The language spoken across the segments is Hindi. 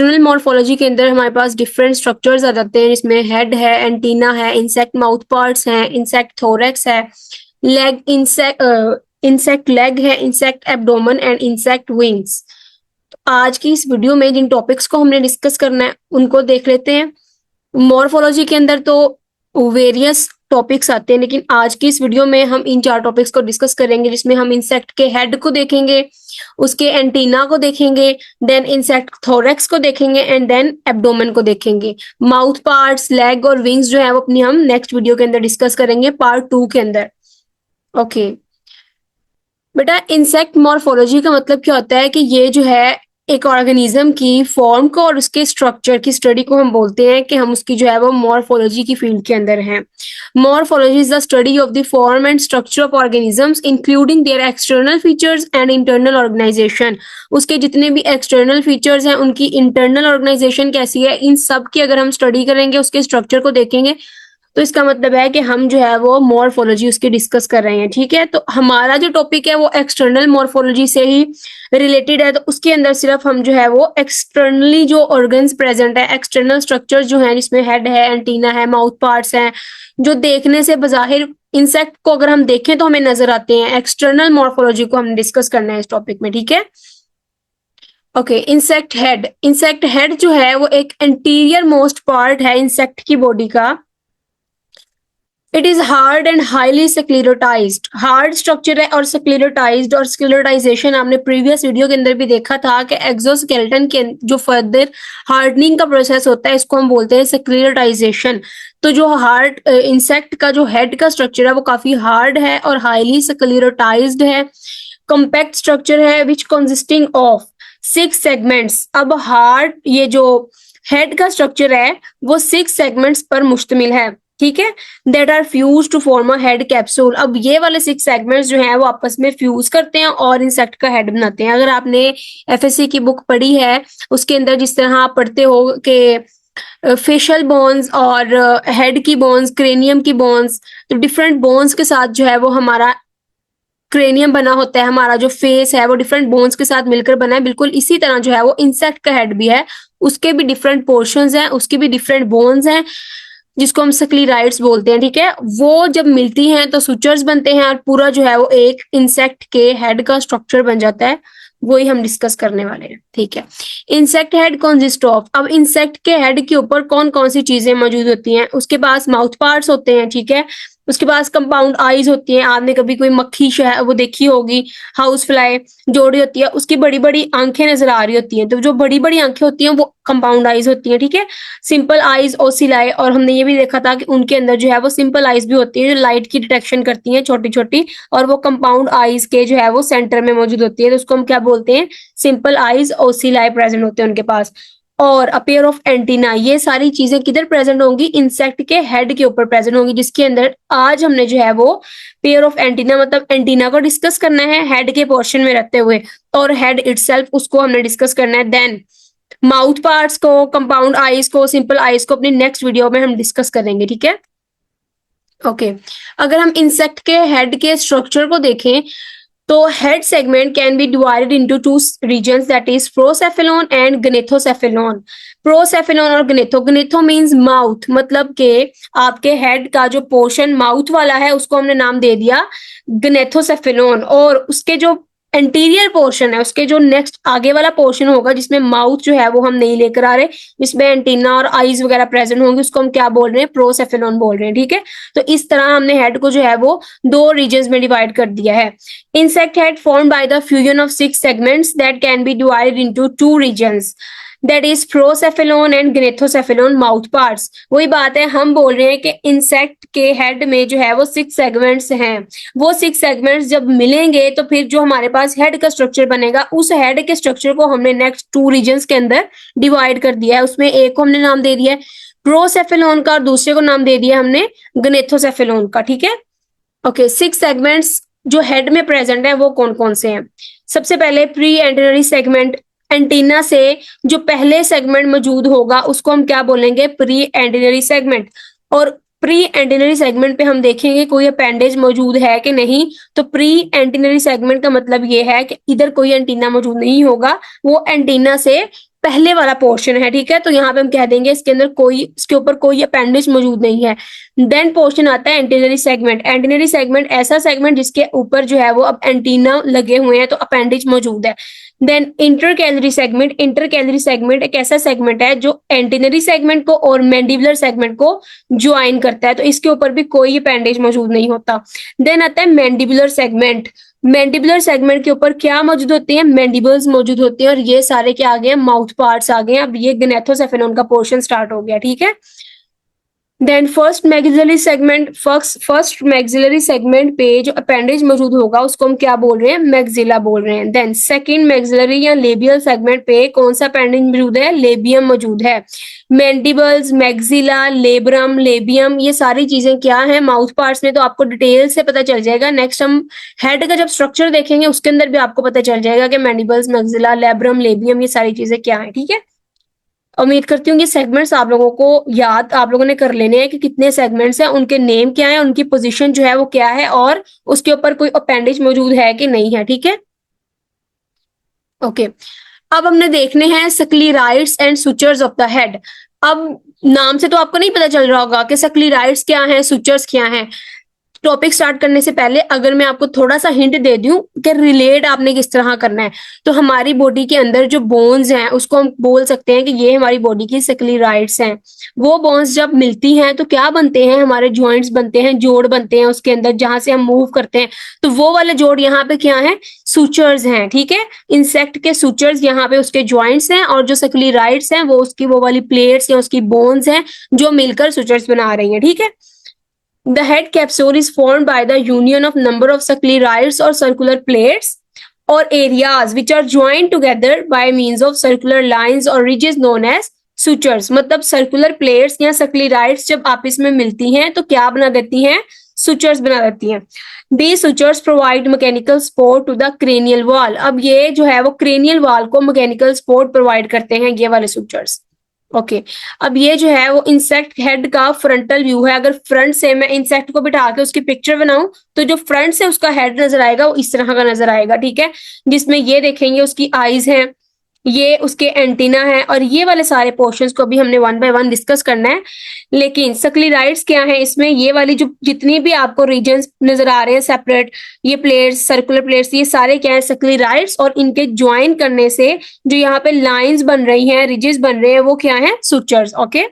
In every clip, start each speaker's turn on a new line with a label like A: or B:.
A: एक्सटर्नल मॉर्फोलॉजी के अंदर हमारे पास डिफरेंट स्ट्रक्चर्स आ जाते हैं, जिसमें हेड है, एंटीना है, इंसेक्ट माउथ पार्ट्स हैं, इंसेक्ट थोरैक्स है, लेग इंसेक्ट लेग है, insect abdomen and insect wings. आज की इस वीडियो में जिन टॉपिक्स को हमने डिस्कस करना है उनको देख लेते हैं। मॉर्फोलॉजी के अंदर तो वेरियस टॉपिक्स आते हैं, लेकिन आज की इस वीडियो में हम इन 4 टॉपिक्स को डिस्कस करेंगे, जिसमें हम इंसेक्ट के हेड को देखेंगे, उसके एंटीना को देखेंगे, देन इंसेक्ट थोरैक्स को देखेंगे एंड देन एब्डोमेन को देखेंगे। माउथ पार्ट्स, लेग और विंग्स जो है वो अपनी हम नेक्स्ट वीडियो के अंदर डिस्कस करेंगे पार्ट 2 के अंदर। ओके बेटा, इंसेक्ट मॉर्फोलॉजी का मतलब क्या होता है कि ये जो है एक ऑर्गेनिज्म की फॉर्म को और उसके स्ट्रक्चर की स्टडी को हम बोलते हैं कि हम उसकी जो है वो मॉर्फोलॉजी की फील्ड के अंदर हैं। Morphology is the study of the form and structure of organisms including their external features and internal organization. उसके जितने भी एक्सटर्नल फीचर्स हैं, उनकी इंटरनल ऑर्गेनाइजेशन कैसी है, इन सब की अगर हम स्टडी करेंगे, उसके स्ट्रक्चर को देखेंगे, तो इसका मतलब है कि हम जो है वो मॉर्फोलॉजी उसकी डिस्कस कर रहे हैं। ठीक है, तो हमारा जो टॉपिक है वो एक्सटर्नल मॉर्फोलॉजी से ही रिलेटेड है, तो उसके अंदर सिर्फ हम जो है वो एक्सटर्नली जो ऑर्गन्स प्रेजेंट है, एक्सटर्नल स्ट्रक्चर जो है, जिसमें हेड है, एंटीना है, माउथ पार्ट्स हैं, जो देखने से बजाहिर इंसेक्ट को अगर हम देखें तो हमें नजर आते हैं, एक्सटर्नल मॉर्फोलॉजी को हम डिस्कस करना है इस टॉपिक में। ठीक है, ओके। इंसेक्ट हेड जो है वो एक एंटीरियर मोस्ट पार्ट है इंसेक्ट की बॉडी का। It is hard and highly sclerotized. Hard structure है और स्क्लेरोटाइज्ड, और स्क्लेरोटाइजेशन आपने प्रीवियस वीडियो के अंदर भी देखा था कि एक्सोस्केलेटन के जो फर्दर हार्डनिंग का प्रोसेस होता है, इसको हम बोलते हैं स्क्लेरोटाइजेशन। तो जो हार्ड इंसेक्ट का जो हेड का स्ट्रक्चर है वो काफी हार्ड है और हाईली स्क्लेरोटाइज्ड है। कॉम्पैक्ट स्ट्रक्चर है विच कंसिस्टिंग ऑफ 6 सेगमेंट्स। अब हार्ड ये जो हेड का स्ट्रक्चर है वो 6 सेगमेंट्स पर मुश्तमिल है। ठीक है, that are fuse to form a head capsule. अब ये वाले 6 सेगमेंट्स जो हैं वो आपस में फ्यूज करते हैं और इंसेक्ट का हेड बनाते हैं। अगर आपने एफएससी की बुक पढ़ी है, उसके अंदर जिस तरह आप पढ़ते हो कि फेशियल बोन्स और हेड की बोन्स, क्रेनियम की बोन्स, तो डिफरेंट बोन्स के साथ जो है वो हमारा क्रेनियम बना होता है, हमारा जो फेस है वो डिफरेंट बोन्स के साथ मिलकर बना है, बिल्कुल इसी तरह जो है वो इंसेक्ट का हेड भी है, उसके भी डिफरेंट पोर्शंस हैं, उसके भी डिफरेंट बोन्स हैं, जिसको हम स्क्लेराइड्स बोलते हैं। ठीक है, वो जब मिलती हैं तो सुचर्स बनते हैं और पूरा जो है वो एक इंसेक्ट के हेड का स्ट्रक्चर बन जाता है। वही हम डिस्कस करने वाले हैं। ठीक है, इंसेक्ट हेड कंसिस्ट ऑफ। अब इंसेक्ट के हेड के ऊपर कौन कौन सी चीजें मौजूद होती हैं? उसके पास माउथ पार्ट्स होते हैं। ठीक है, उसके पास कंपाउंड आईज होती हैं। आपने कभी कोई मक्खी वो देखी होगी, हाउस फ्लाई जोड़ी होती है, उसकी बड़ी बड़ी आंखें नजर आ रही होती हैं, तो जो बड़ी बड़ी आंखें होती हैं वो कंपाउंड आईज होती हैं। ठीक है, सिंपल आईज, ओसिलाई, और हमने ये भी देखा था कि उनके अंदर जो है वो सिंपल आईज भी होती है जो लाइट की डिटेक्शन करती हैं छोटी छोटी, और वो कंपाउंड आईज के जो है वो सेंटर में मौजूद होती है, तो उसको हम क्या बोलते हैं? सिंपल आईज, ओसिलाई प्रेजेंट होते हैं उनके पास। और अ पेयर ऑफ एंटीना, ये सारी चीजें किधर प्रेजेंट होंगी? इंसेक्ट के हेड के ऊपर प्रेजेंट होंगी, जिसके अंदर आज हमने जो है वो पेयर ऑफ एंटीना मतलब एंटीना को डिस्कस करना है हेड के पोर्शन में रखते हुए, और हेड इटसेल्फ उसको हमने डिस्कस करना है। देन माउथ पार्ट्स को, कंपाउंड आईज को, सिंपल आईज को अपनी नेक्स्ट वीडियो में हम डिस्कस करेंगे। ठीक है, ओके। अगर हम इंसेक्ट के हेड के स्ट्रक्चर को देखें तो head segment can be divided into 2 regions, that is procephalon and gnathocephalon. Procephalon और गनेथो, गनेथो मींस माउथ, मतलब कि आपके हेड का जो पोर्शन माउथ वाला है उसको हमने नाम दे दिया गनेथोसेफेलॉन, और उसके जो एंटीरियर पोर्शन है, उसके जो नेक्स्ट आगे वाला पोर्शन होगा जिसमें माउथ जो है वो हम नहीं लेकर आ रहे, जिसमें एंटीना और आईज वगैरह प्रेजेंट होंगे, उसको हम क्या बोल रहे हैं? प्रोसेफेलॉन बोल रहे हैं। ठीक है, तो इस तरह हमने हेड को जो है वो 2 रीजन्स में डिवाइड कर दिया है। Insect head formed by the fusion of 6 segments that can be divided into 2 regions, that is procephalon and gnathocephalon mouth parts। वही बात है, हम बोल रहे हैं कि इंसेक्ट के हेड में जो है वो 6 सेगमेंट्स हैं। वो 6 सेगमेंट्स जब मिलेंगे तो फिर जो हमारे पास हेड का स्ट्रक्चर बनेगा, उस हेड के स्ट्रक्चर को हमने नेक्स्ट 2 रीजन्स के अंदर डिवाइड कर दिया है। उसमें एक को हमने नाम दे दिया है प्रोसेफेलॉन का और दूसरे को नाम दे दिया हमने गनेथोसेफेलॉन का। ठीक है, ओके। 6 सेगमेंट्स जो हेड में प्रेजेंट है वो कौन कौन से हैं? सबसे पहले प्री एंटेनरी सेगमेंट, एंटीना से जो पहले सेगमेंट मौजूद होगा उसको हम क्या बोलेंगे? Pre antennary segment. और प्री एंटेनरी सेगमेंट पे हम देखेंगे कोई अपेंडेज मौजूद है कि नहीं, तो प्री एंटेनरी सेगमेंट का मतलब ये है कि इधर कोई एंटीना मौजूद नहीं होगा, वो एंटीना से पहले वाला पोर्शन है, ठीक है। तो यहाँ पे हम कह देंगे इसके अंदर कोई, इसके ऊपर कोई अपेंडिज मौजूद नहीं है। देन पोर्शन आता है एंटेनरी सेगमेंट। एंटेनरी सेगमेंट ऐसा सेगमेंट जिसके ऊपर जो है वो अब एंटीना लगे हुए हैं, तो अपेंडिज मौजूद है। Then intercalary segment. Intercalary segment एक ऐसा सेगमेंट है जो एंटेनरी सेगमेंट को और मैंडिबुलर सेगमेंट को ज्वाइन करता है, तो इसके ऊपर भी कोई अपेंडेज मौजूद नहीं होता। देन आता है मैंडिबुलर सेगमेंट। मैंडिबुलर सेगमेंट के ऊपर क्या मौजूद होती है? मैंडिबल्स मौजूद होती हैं, और ये सारे क्या आ गए? माउथ पार्ट्स आ गए। अब ये गनेथोसेफेनॉन का पोर्शन स्टार्ट हो गया, ठीक है। देन फर्स्ट मैक्सिलरी सेगमेंट पे जो अपेंडेज मौजूद होगा उसको हम क्या बोल रहे हैं? मैक्सिला बोल रहे हैं। देन सेकंड मैक्सिलरी या लेबियल सेगमेंट पे कौन सा अपेंडेज मौजूद है? लेबियम मौजूद है। मैंडिबल्स, मैक्सिला, लेब्रम, लेबियम, ये सारी चीजें क्या है माउथ पार्ट्स में, तो आपको डिटेल से पता चल जाएगा। नेक्स्ट हम हेड का जब स्ट्रक्चर देखेंगे उसके अंदर भी आपको पता चल जाएगा कि मैंडिबल्स, मैक्सिला, लेब्रम, लेबियम, ये सारी चीजें क्या है, ठीक है। उम्मीद करती हूँ कि सेगमेंट्स आप लोगों को याद, आप लोगों ने कर लेने हैं कि कितने सेगमेंट्स हैं, उनके नेम क्या है, उनकी पोजीशन जो है वो क्या है, और उसके ऊपर कोई अपेंडेज मौजूद है कि नहीं है, ठीक है। ओके, अब हमने देखने हैं sclereids and sutures of the head. अब नाम से तो आपको नहीं पता चल रहा होगा कि स्क्लेराइड्स क्या है, सुचर्स क्या है। टॉपिक स्टार्ट करने से पहले अगर मैं आपको थोड़ा सा हिंट दे दूं कि रिलेट आपने किस तरह करना है, तो हमारी बॉडी के अंदर जो बोन्स हैं उसको हम बोल सकते हैं कि ये हमारी बॉडी की स्क्लेराइड्स हैं। वो बोन्स जब मिलती हैं तो क्या बनते हैं? हमारे जॉइंट्स बनते हैं, जोड़ बनते हैं उसके अंदर जहां से हम मूव करते हैं। तो वो वाले जोड़ यहाँ पे क्या है? सुचर्स हैं, ठीक है। इंसेक्ट के सुचर्स यहाँ पे उसके ज्वाइंट्स हैं, और जो स्क्लेराइड्स हैं वो उसकी वो वाली प्लेट्स या उसकी बोन्स हैं जो मिलकर सुचर्स बना रही हैं, ठीक है। The head capsule is formed by the union of number of sclerites or circular plates or areas which are joined together by means of circular lines or ridges known as sutures। मतलब सर्कुलर प्लेट्स या स्क्लेराइड्स जब आपस में मिलती हैं तो क्या बना देती हैं? सुचर्स बना देती हैं। These sutures provide mechanical support to the cranial wall। अब ये जो है वो cranial wall को mechanical support provide करते हैं, ये वाले sutures। ओके अब ये जो है वो इंसेक्ट हेड का फ्रंटल व्यू है। अगर फ्रंट से मैं इंसेक्ट को बिठा के उसकी पिक्चर बनाऊं तो जो फ्रंट से उसका हेड नजर आएगा वो इस तरह का नजर आएगा, ठीक है। जिसमें ये देखेंगे उसकी आईज हैं, ये उसके एंटीना है, और ये वाले सारे पोर्शंस को भी हमने वन बाय वन डिस्कस करना है। लेकिन स्क्लेराइड्स क्या है इसमें? ये वाली जो जितनी भी आपको रीजन्स नजर आ रहे हैं सेपरेट, ये प्लेट्स, सर्कुलर प्लेट्स, ये सारे क्या है? स्क्लेराइड्स। और इनके ज्वाइन करने से जो यहाँ पे लाइंस बन रही हैं, रिजेस बन रहे हैं, वो क्या है? सुचर्स। ओके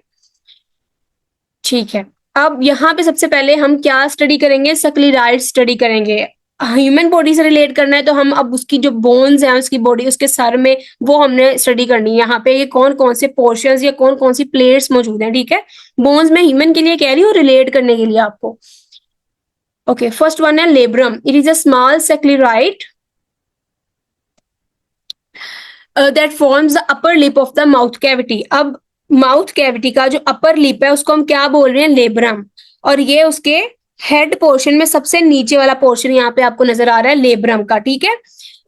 A: ठीक है, अब यहाँ पे सबसे पहले हम क्या स्टडी करेंगे? स्क्लेराइड स्टडी करेंगे। ह्यूमन बॉडी से रिलेट करना है तो हम अब उसकी जो बोन्स हैं उसकी बॉडी, उसके सर में, वो हमने स्टडी करनी है। यहाँ पे ये कौन कौन से पोर्शंस या कौन कौन सी प्लेट्स मौजूद हैं, ठीक है। बोन्स में ह्यूमन के लिए कह रही हूँ, रिलेट करने के लिए आपको। ओके फर्स्ट वन है labrum. It is a small sclereid that forms the upper lip of the mouth cavity. अब माउथ कैविटी का जो अपर लिप है उसको हम क्या बोल रहे हैं? लेब्रम। और ये उसके हेड पोर्शन में सबसे नीचे वाला पोर्शन यहाँ पे आपको नजर आ रहा है लेब्रम का, ठीक है।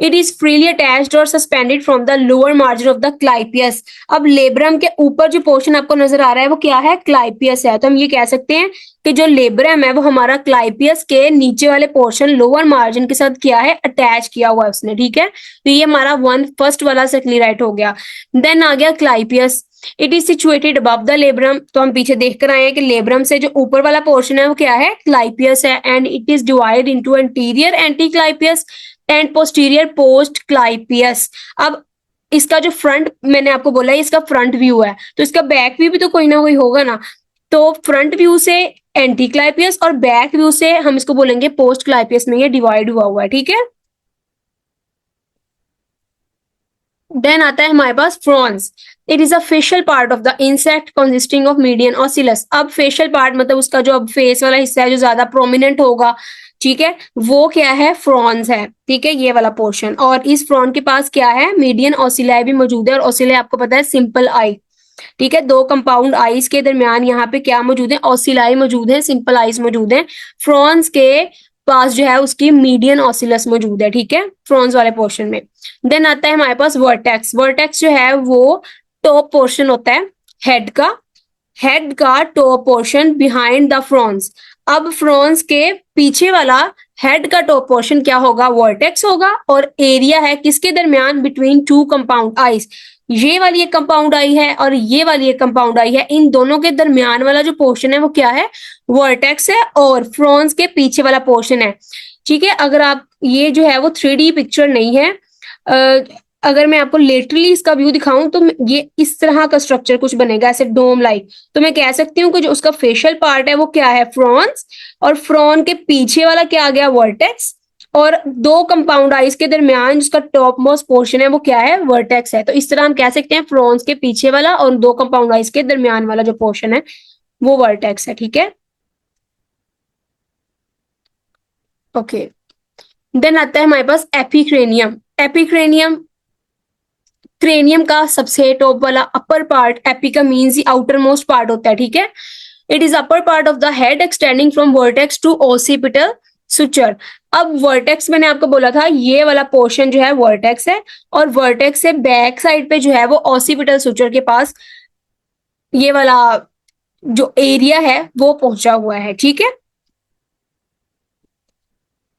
A: इट इज फ्रीली अटैच्ड और suspended from the lower margin of the clypeus. अब लेब्रम के ऊपर जो पोर्शन आपको नजर आ रहा है वो क्या है? क्लाइपियस है। तो हम ये कह सकते हैं कि जो लेब्रम है वो हमारा क्लाइपियस के नीचे वाले पोर्शन, लोअर मार्जिन के साथ क्या है? अटैच किया हुआ है उसने, ठीक है। तो ये हमारा फर्स्ट वाला स्क्लेराइड हो गया। देन आ गया clypeus. It is situated above the labrum. तो हम पीछे देख कर आए हैं कि लेब्रम से जो ऊपर वाला पोर्शन है वो क्या है? क्लाइपियस है। And it is divided into anterior ante clypeus and posterior post clypeus. अब इसका जो फ्रंट मैंने आपको बोला है इसका फ्रंट व्यू है, तो इसका बैक व्यू भी तो कोई ना कोई होगा ना। तो फ्रंट व्यू से एंटी क्लाइपियस और बैक व्यू से हम इसको बोलेंगे पोस्ट क्लाइपियस में ये डिवाइड हुआ है, ठीक है। देन आता है हमारे पास frons. It is a facial part of the insect consisting of median ocellus. अब फेशियल पार्ट मतलब उसका जो अब फेस वाला हिस्सा है जो ज्यादा प्रोमिनेंट होगा, ठीक है, वो क्या है? फ्रॉन्स है, ठीक है, ये वाला पोर्शन। और इस फ्रॉन के पास क्या है? मीडियन ऑसिलाई भी मौजूद है। और ऑसिलाई आपको पता है सिंपल आई, ठीक है। दो कंपाउंड आईज के दरमियान यहाँ पे क्या मौजूद है? ऑसिलाई मौजूद है, सिंपल आईज मौजूद है। फ्रॉन्स के पास जो है उसकी मीडियन ऑसिलस मौजूद है, ठीक है, फ्रॉन्स वाले पोर्शन में। देन आता है हमारे पास वर्टेक्स। वर्टेक्स जो है वो टॉप पोर्शन होता है हेड का top portion behind the Fronx. अब फ्रॉन्स के पीछे वाला हेड का टॉप पोर्शन क्या होगा? वर्टेक्स होगा। और एरिया है किसके दरमियान? Between two compound eyes. ये वाली एक कंपाउंड आई है और ये वाली एक कंपाउंड आई है, इन दोनों के दरमियान वाला जो पोर्शन है वो क्या है, वर्टेक्स है, और फ्रॉन्स के पीछे वाला पोर्शन है। ठीक है, अगर आप ये जो है वो 3D पिक्चर नहीं है, अगर मैं आपको लेटरली इसका व्यू दिखाऊं तो ये इस तरह का स्ट्रक्चर कुछ बनेगा, ऐसे डोम लाइक। तो मैं कह सकती हूँ कि जो उसका फेशियल पार्ट है वो क्या है, फ्रॉन्स, और फ्रॉन के पीछे वाला क्या आ गया, वर्टेक्स, और दो कंपाउंड आइज के दरमियान जिसका टॉप मोस्ट पोर्शन है वो क्या है, वर्टेक्स है। तो इस तरह हम कह सकते हैं फ्रॉन्स के पीछे वाला और दो कंपाउंड आइज के दरमियान वाला जो पोर्शन है वो वर्टेक्स है। ठीक है, ओके। देन आता है हमारे पास एपिक्रेनियम। एपिक्रेनियम क्रेनियम का सबसे टॉप वाला अपर पार्ट, एपी का मीन्स आउटर मोस्ट पार्ट होता है। ठीक है, it is upper part of the head extending from vertex to occipital suture. अब वर्टेक्स मैंने आपको बोला था ये वाला पोर्शन जो है वर्टेक्स है, और वर्टेक्स से बैक साइड पे जो है वो ओसिपिटल सुचर के पास ये वाला जो एरिया है वो पहुंचा हुआ है। ठीक है,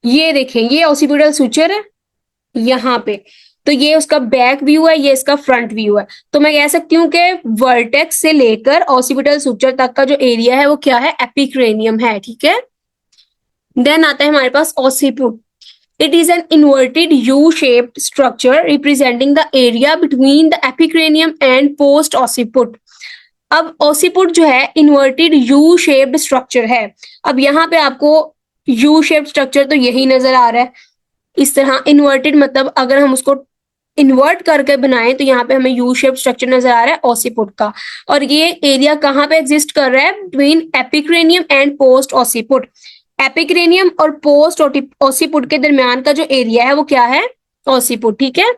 A: ये देखें ये ओसिपिटल सुचर है यहाँ पे, तो ये उसका बैक व्यू है, ये इसका फ्रंट व्यू है। तो मैं कह सकती हूँ कि वर्टेक्स से लेकर ऑसिपिटल सुचर तक का जो एरिया है वो क्या है, एपिक्रेनियम है। ठीक है, देन आता है हमारे पास occiput. It is an inverted U shaped structure representing the area between the epicranium and post occiput. अब ऑसिपुट जो है इन्वर्टेड यू शेप्ड स्ट्रक्चर है। अब यहाँ पे आपको यू शेप्ड स्ट्रक्चर तो यही नजर आ रहा है, इस तरह इन्वर्टेड, मतलब अगर हम उसको इन्वर्ट करके बनाएं तो यहाँ पे हमें यू शेप स्ट्रक्चर नजर आ रहा है ऑसिपुट का। और ये एरिया कहाँ पे एग्जिस्ट कर रहा है, बिटवीन एपिक्रेनियम एंड पोस्ट ऑसिपुट। एपिक्रेनियम और पोस्ट ऑसिपुट के दरमियान का जो एरिया है वो क्या है, ऑसिपुट। ठीक है,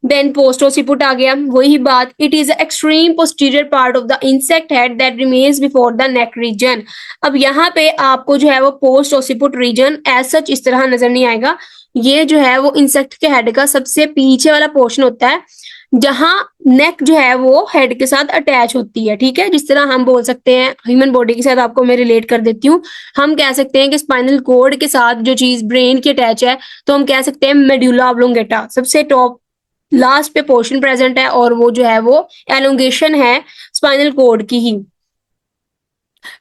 A: देन पोस्ट ऑसिपुट आ गया, वही बात, it is extreme posterior part of the insect head that remains before the neck region. अब यहाँ पे आपको जो है वो post occiput reason as such इस तरह नजर नहीं आएगा, ये जो है वो इंसेक्ट के हेड का सबसे पीछे वाला पोर्शन होता है जहां नेक जो है वो हेड के साथ अटैच होती है। ठीक है, जिस तरह हम बोल सकते हैं ह्यूमन बॉडी के साथ, आपको मैं रिलेट कर देती हूँ, हम कह सकते हैं कि स्पाइनल कोड के साथ जो चीज ब्रेन की अटैच है तो हम कह सकते हैं मेडुला ऑब्लोंगेटा, सबसे टॉप लास्ट पे पोर्शन प्रेजेंट है, और वो जो है वो एलोंगेशन है स्पाइनल कोड की ही।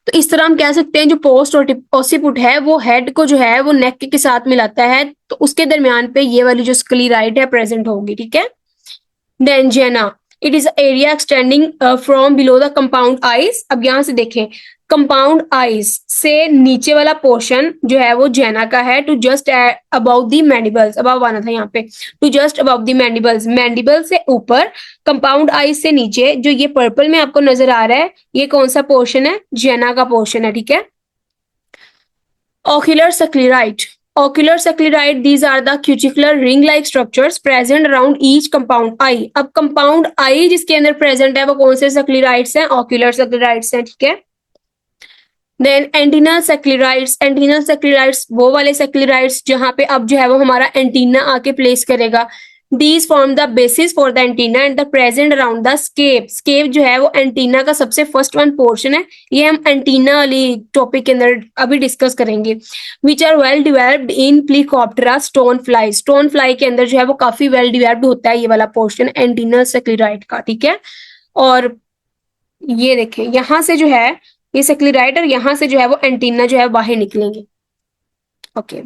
A: तो इस तरह हम कह सकते हैं जो पोस्ट ऑसिपुट है वो हेड को जो है वो नेक के साथ मिलाता है, तो उसके दरमियान पे ये वाली जो स्क्लेराइड है प्रेजेंट होगी। ठीक है, then gena, it is area extending from below the compound eyes. अब यहां से देखें, कंपाउंड आइज से नीचे वाला पोर्शन जो है वो जेना का है, to just about the mandibles, above आना था यहाँ पे, to just about the mandibles, mandible से ऊपर, कंपाउंड आइज से नीचे। जो ये पर्पल में आपको नजर आ रहा है ये कौन सा पोर्शन है, जेना का पोर्शन है। ठीक है, ocular sclerite. Ocular sclerite, these are the cuticular ring-like structures present around each compound eye. अब compound eye जिसके अंदर present है वो कौन से sclerites हैं, ocular sclerites हैं। ठीक है, देन एंटीना सेक्लेराइड्स। एंटीना सेक्लेराइड्स वो वाले सेक्लेराइड्स जहां पे अब जो है वो हमारा एंटीना आके प्लेस करेगा। These form the basis for the antenna and the present around the scape. Scape जो है वो एंटीना का सबसे फर्स्ट वन पोर्शन है, ये हम एंटीना वाली टॉपिक के अंदर अभी डिस्कस करेंगे। Which are well developed in Plecoptera stonefly. Stonefly के अंदर जो है वो काफी वेल डिवेल्प्ड होता है ये वाला पोर्शन एंटीना सेक्लेराइड का। ठीक है, और ये देखें यहां से जो है ये सेक्लेराइड और यहां से जो है वो एंटीना जो है बाहर निकलेंगे। Okay,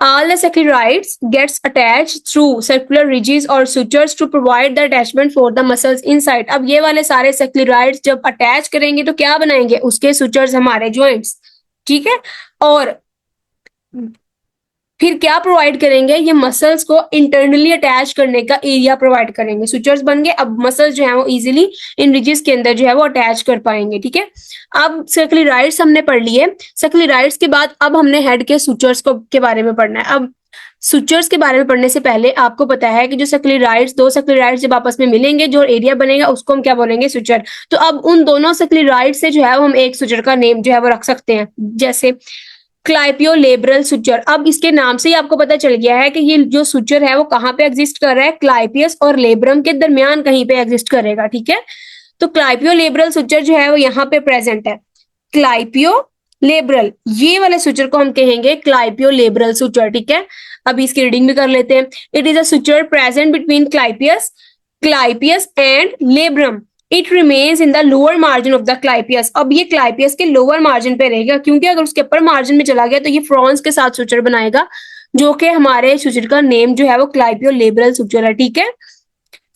A: all the sclerites gets attached through circular ridges or sutures to provide the attachment for the muscles inside. अब ये वाले सारे sclerites जब अटैच करेंगे तो क्या बनाएंगे, उसके sutures हमारे joints। ठीक है, और फिर क्या प्रोवाइड करेंगे, ये मसल्स को इंटरनली अटैच करने का एरिया प्रोवाइड करेंगे। सुचर्स बन गए, अब मसल्स जो है वो इजीली इन रिजेस के अंदर जो है वो अटैच कर पाएंगे। ठीक है, अब स्क्लेराइड्स हमने पढ़ लिए। स्क्लेराइड्स के बाद अब हमने हेड के सुचर्स को के बारे में पढ़ना है। अब सुचर्स के बारे में पढ़ने से पहले आपको पता है कि जो स्क्लेराइड्स, दो स्क्लेराइड्स जब आपस में मिलेंगे जो एरिया बनेगा उसको हम क्या बोलेंगे, सुचर। तो अब उन दोनों स्क्लेराइड्स से जो है वो हम एक सुचर का नेम जो है वो रख सकते हैं, जैसे क्लाइपियोलेब्रल सुचर। अब इसके नाम से ही आपको पता चल गया है कि ये जो सुचर है वो कहाँ पे एग्जिस्ट कर रहा है, क्लाइपियस और लेब्रम के दरमियान कहीं पे एग्जिस्ट करेगा। ठीक है, तो क्लाइपियोलेब्रल सुचर जो है वो यहाँ पे प्रेजेंट है। क्लाइपियोलेब्रल, ये वाले सुचर को हम कहेंगे क्लाइपियोलेब्रल सुचर। ठीक है, अब इसकी रीडिंग भी कर लेते हैं। It is a suture present between clypeus, clypeus and labrum, it remains in the lower margin of the clypeus. अब ये क्लाइपियस के लोअर मार्जिन पे रहेगा, क्योंकि अगर उसके अपर मार्जिन में चला गया तो ये फ्रॉन्स के साथ सुचर बनाएगा, जो कि हमारे सुचर का नेम जो है वो क्लाइपियो लेब्रल सुचर है, ठीक है।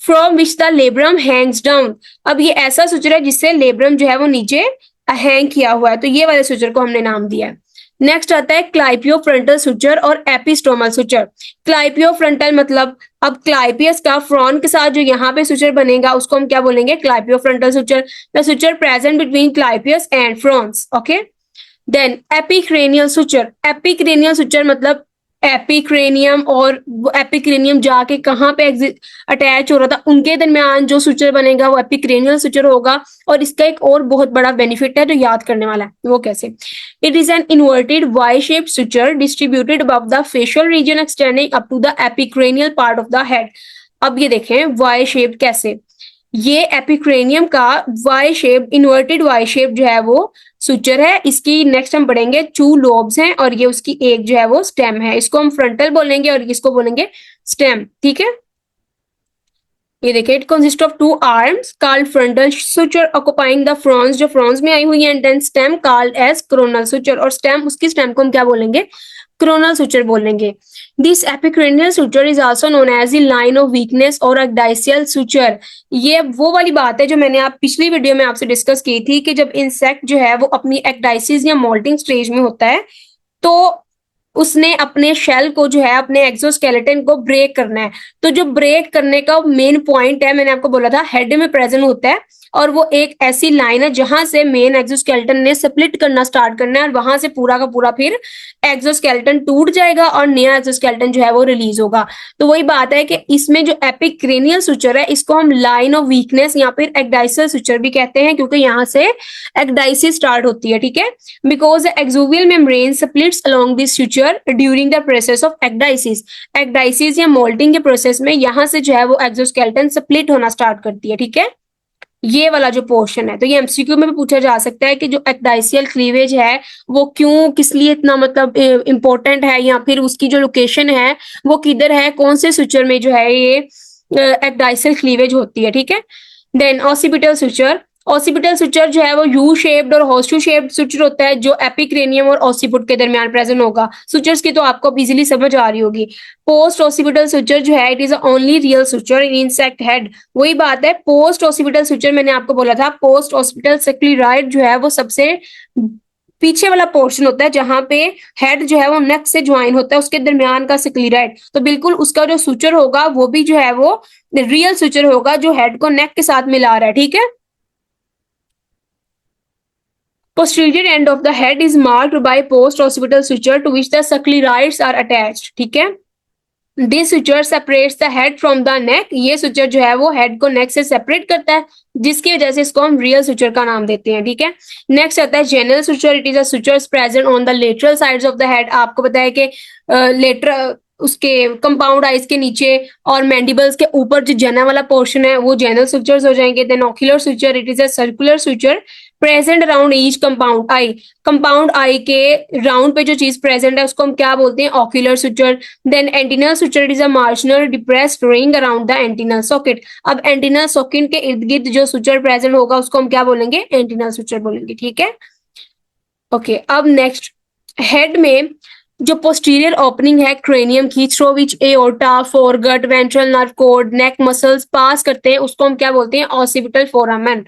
A: From which the labrum Hanks down, अब ये ऐसा सुचर है जिससे लेब्रम जो है वो नीचे हैंग किया हुआ है, तो ये वाले सुचर को हमने नाम दिया है। नेक्स्ट आता है क्लाइपियो फ्रंटल सुचर और एपिस्टोमल सुचर। क्लाइपियो फ्रंटल मतलब अब क्लाइपियस का फ्रॉन के साथ जो यहाँ पे सुचर बनेगा उसको हम क्या बोलेंगे, clypeo frontal suture, the suture present between clypeus and frons, okay. Then epicranial suture, epicranial suture मतलब एपिक्रेनियम और एपिक्रेनियम जाके कहाँ पे अटैच हो रहा था उनके दरमियान जो सुचर बनेगा वो एपिक्रेनियल सुचर होगा। और इसका एक और बहुत बड़ा बेनिफिट है जो याद करने वाला है, वो कैसे, it is an inverted Y shaped suture distributed above the facial region extending up to the epicranial part of the head. अब ये देखें वाई शेप्ड कैसे, ये एपिक्रेनियम का Y shape, inverted Y shape जो है वो सुचर है। इसकी नेक्स्ट हम पढ़ेंगे 2 लोब्स हैं और ये उसकी एक जो है वो स्टेम है, इसको हम फ्रंटल बोलेंगे और इसको बोलेंगे स्टेम, ठीक है। ये देखिए, it consist of 2 arms called frontal suture occupying the frons, जो फ्रॉन्स में आई हुई है, and then stem called as coronal suture, और स्टेम, उसकी स्टेम को हम क्या बोलेंगे, कोरोनल सुचर बोलेंगे। This epicranial suture is also known as the line of weakness और एक्डाइसियल सुचर। ये वो वाली बात है जो मैंने आप पिछली वीडियो में आपसे डिस्कस की थी कि जब इंसेक्ट जो है वो अपनी एक्डाइसिस या मोल्टिंग स्टेज में होता है तो उसने अपने शेल को जो है, अपने एक्सोस्केलेटन को ब्रेक करना है। तो जो ब्रेक करने का मेन पॉइंट है, मैंने आपको बोला था हेड में प्रेजेंट होता है, और वो एक ऐसी लाइन है जहां से मेन एक्सोस्केलेटन ने स्प्लिट करना स्टार्ट करना है और वहां से पूरा का पूरा फिर एक्सोस्केलेटन टूट जाएगा और नया एक्सोस्केलेटन जो है वो रिलीज होगा। तो वही बात है कि इसमें जो एपिक्रेनियल सुचर है इसको हम लाइन ऑफ वीकनेस या फिर एक्डाइसियल सुचर भी कहते हैं, क्योंकि यहाँ से एक्डाइसिस स्टार्ट होती है, ठीक है। Because exuvial membrane splits along this suture during the process of ecdysis. Ecdysis या मोल्टिंग के प्रोसेस में यहाँ से जो है वो एक्सोस्केलेटन स्प्लिट होना स्टार्ट करती है, ठीक है। ये वाला जो पोर्शन है, तो ये एमसीक्यू में भी पूछा जा सकता है कि जो एक्डाइसियल क्लीवेज है वो क्यों, किस लिए इतना मतलब इंपॉर्टेंट है, या फिर उसकी जो लोकेशन है वो किधर है, कौन से सुचर में जो है ये एक्डाइसियल क्लीवेज होती है, ठीक है। Then occipital suture, occipital suture जो है वो यू शेप्ड और हॉर्सशू शेप्ड सुचर होता है जो एपिक्रेनियम और ऑसिपुट के दरमियान प्रेजेंट होगा। सुचर्स की तो आपको इजीली समझ आ रही होगी। पोस्ट ऑसिपिटल सुचर जो है it is only real suture in insect head. वही बात है, पोस्ट ऑसिपिटल सुचर मैंने आपको बोला था, पोस्ट ऑसिपिटल सेक्लिराइड जो है वो सबसे पीछे वाला पोर्शन होता है जहां पे हेड जो है वो नेक से ज्वाइन होता है, उसके दरमियान का सिक्लिराइड। तो बिल्कुल उसका जो सुचर होगा वो भी जो है वो रियल सुचर होगा जो हेड को नेक के साथ मिला रहा है, ठीक है। Posterior end of the head is marked by post-occipital suture to which the sclerites are attached, ठीक है। This suture separates the head from the neck, ये suture जो है वो head को neck से separate करता है, जिसकी वजह से इसको हम real suture का नाम देते हैं, ठीक है। Next आता है general suture, it is a suture present on the lateral sides of the head। आपको पता है कि lateral उसके कंपाउंड आइज के नीचे और मैंडिबल्स के ऊपर जो जना वाला पोर्शन है वो जनरल सुचर्स हो जाएंगे। Then ocular suture, it is a circular suture present around each compound eye. Compound eye के राउंड पे जो चीज प्रेजेंट है उसको हम क्या बोलते हैं, ocular suture. Then antennal suture, it is a marginal depressed ring around the antennal socket. अब एंटीनल सॉकेट के इर्द गिर्द जो सुचर प्रेजेंट होगा उसको हम क्या बोलेंगे, एंटीनल सुचर बोलेंगे, ठीक है। ओके, अब नेक्स्ट हेड में जो पोस्टीरियर ओपनिंग है क्रेनियम की, through which aorta, foregut, ventral nerve cord, neck muscles pass करते हैं, उसको हम क्या बोलते हैं, ऑसिपिटल फोरामेन।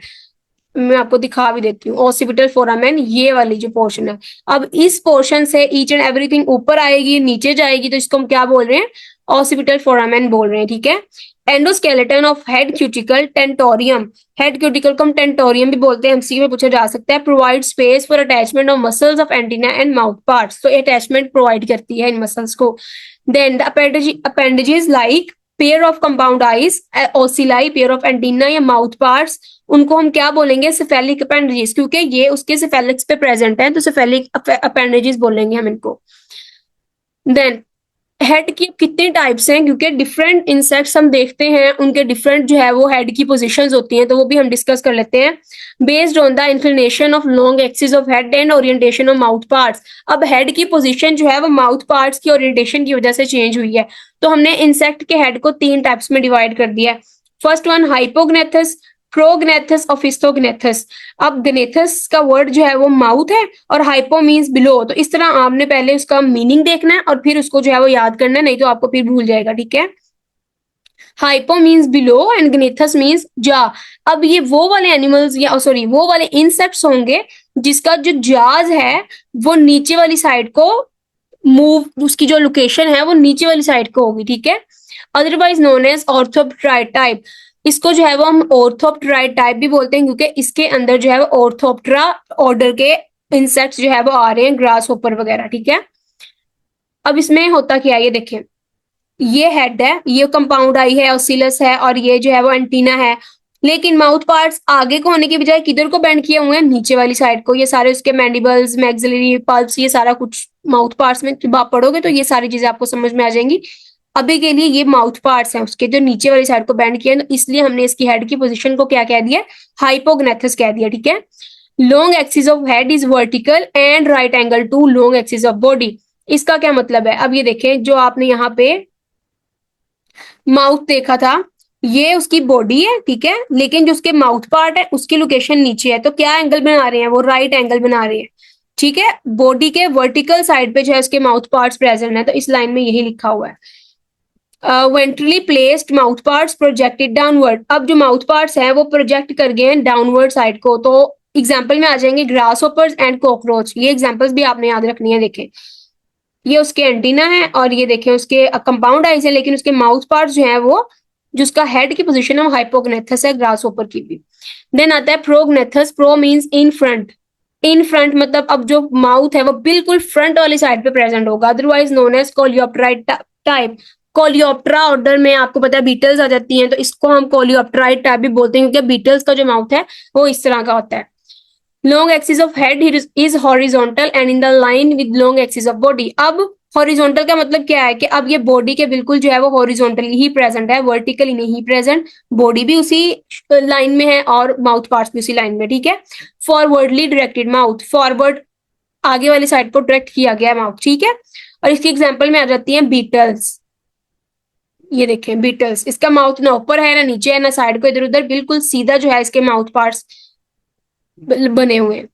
A: मैं आपको दिखा भी देती हूँ, ऑसिपिटल फोरामेन ये वाली जो पोर्शन है। अब इस पोर्शन से ईच एंड एवरीथिंग ऊपर आएगी नीचे जाएगी, तो इसको हम क्या बोल रहे हैं, ऑसिपिटल फोरामेन बोल रहे हैं, ठीक है। Endoskeleton of head cuticle tentorium, head cuticle को हम टेंटोरियम भी बोलते हैं, एमसीक्यू में पूछा जा सकता है। Provide space for attachment of muscles of antenna and mouth parts, तो अटैचमेंट प्रोवाइड करती है इन मसल्स को। Then the appendages like pair of compound eyes, ocelli, pair of antenna या माउथ पार्ट्स, उनको हम क्या बोलेंगे, सेफेलिक अपेंडेजेस, क्योंकि ये उसके सेफेलिक्स पे प्रेजेंट है तो सेफेलिक अपेंडेजेस बोलेंगे हम इनको। देन हेड की कितने टाइप्स हैं, क्योंकि डिफरेंट इंसेक्ट्स हम देखते हैं उनके डिफरेंट जो है वो हेड की पोजीशंस होती हैं, तो वो भी हम डिस्कस कर लेते हैं। Based on the inclination of long axis of head and orientation of mouth parts. अब हेड की पोजीशन जो है वो माउथ पार्ट्स की ओरिएंटेशन की वजह से चेंज हुई है, तो हमने इंसेक्ट के हेड को 3 टाइप्स में डिवाइड कर दिया है। First one hypognathous, prognathous, opisthognathous. अब ग्नेथस का वर्ड जो है वो माउथ है और हाइपो मीन्स बिलो, तो इस तरह आपने पहले उसका मीनिंग देखना है और फिर उसको जो है वो याद करना है, नहीं तो आपको फिर भूल जाएगा, ठीक है। Hypo means below and gnathous means jaw. अब ये वो वाले एनिमल्स या सॉरी वो वाले इंसेक्ट्स होंगे जिसका जो जाज है वो नीचे वाली साइड को मूव, उसकी जो लोकेशन है वो नीचे वाली साइड को होगी, ठीक है। Otherwise known as orthopteroid type. इसको जो है वो हम ऑर्थोप्टेराइड टाइप भी बोलते हैं क्योंकि इसके अंदर जो है वो ऑर्थोप्टेरा ऑर्डर के इंसेक्ट्स जो है वो आ रहे हैं, ग्रास होपर वगैरह, ठीक है। अब इसमें होता क्या है ये देखें, ये हेड है, ये कंपाउंड आई है, ऑसिलस है, और ये जो है वो एंटीना है। लेकिन माउथ पार्ट्स आगे को होने के बजाय किधर को बेंड किए हुए हैं, नीचे वाली साइड को। ये सारे उसके मैंडिबल्स, मैक्सिलरी पल्प्स, ये सारा कुछ माउथ पार्ट्स में जब आप पढ़ोगे तो ये सारी चीजें आपको समझ में आ जाएंगी। अभी के लिए ये माउथ पार्ट्स हैं उसके जो नीचे वाली साइड को बेंड किया है, तो इसलिए हमने इसकी हेड की पोजीशन को क्या कह दिया, हाइपोग्नेथस कह दिया, ठीक है। Long axis of head is vertical and right angle to long axis of body. इसका क्या मतलब है, अब ये देखें, जो आपने यहाँ पे माउथ देखा था ये उसकी बॉडी है, ठीक है, लेकिन जो उसके माउथ पार्ट है उसकी लोकेशन नीचे है, तो क्या एंगल बना रहे हैं, वो राइट एंगल बना रहे हैं, ठीक है। बॉडी के वर्टिकल साइड पे जो है उसके माउथ पार्ट्स प्रेजेंट है, तो इस लाइन में यही लिखा हुआ है। Ventrally placed mouth parts projected downward. अब जो माउथ पार्ट्स हैं वो प्रोजेक्ट कर गए हैं डाउनवर्ड साइड को, तो एग्जाम्पल में आ जाएंगे ग्रास होपर्स एंड कॉकरोच। ये एग्जाम्पल्स भी आपने याद रखनी है। देखें, ये उसके एंटीना है और ये देखें उसके कंपाउंड आइज है, लेकिन उसके माउथ पार्ट जो है वो, जो उसका हेड की पोजीशन है वो हाइपोग्नेथस है, ग्रास होपर की भी। देन आता है prognathous. Pro means in front. In front मतलब अब जो माउथ है वो बिल्कुल फ्रंट वाली साइड पे प्रेजेंट होगा, otherwise known as coleopteroid type. Coleoptera order में आपको पता है बीटल्स आ जाती हैं, तो इसको हम कोलियोप्टेराइड टाइप भी बोलते हैं क्योंकि बीटल्स का जो माउथ है वो इस तरह का होता है। Long axis of head is horizontal and in the line with long axis of body. अब हॉरिजॉन्टल का मतलब क्या है कि अब ये बॉडी के बिल्कुल जो है वो हॉरिजॉन्टली ही प्रेजेंट है, वर्टिकली नहीं प्रेजेंट। बॉडी भी उसी लाइन में है और माउथ पार्ट्स भी उसी लाइन में, ठीक है। फॉरवर्डली डायरेक्टेड माउथ, फॉरवर्ड आगे वाली साइड को डायरेक्ट किया गया माउथ, ठीक है। और इसकी एग्जाम्पल में आ जाती है बीटल्स। ये देखें बीटल्स, इसका माउथ ना ऊपर है ना नीचे है ना साइड को इधर उधर, बिल्कुल सीधा जो है इसके माउथ पार्ट्स बने हुए हैं।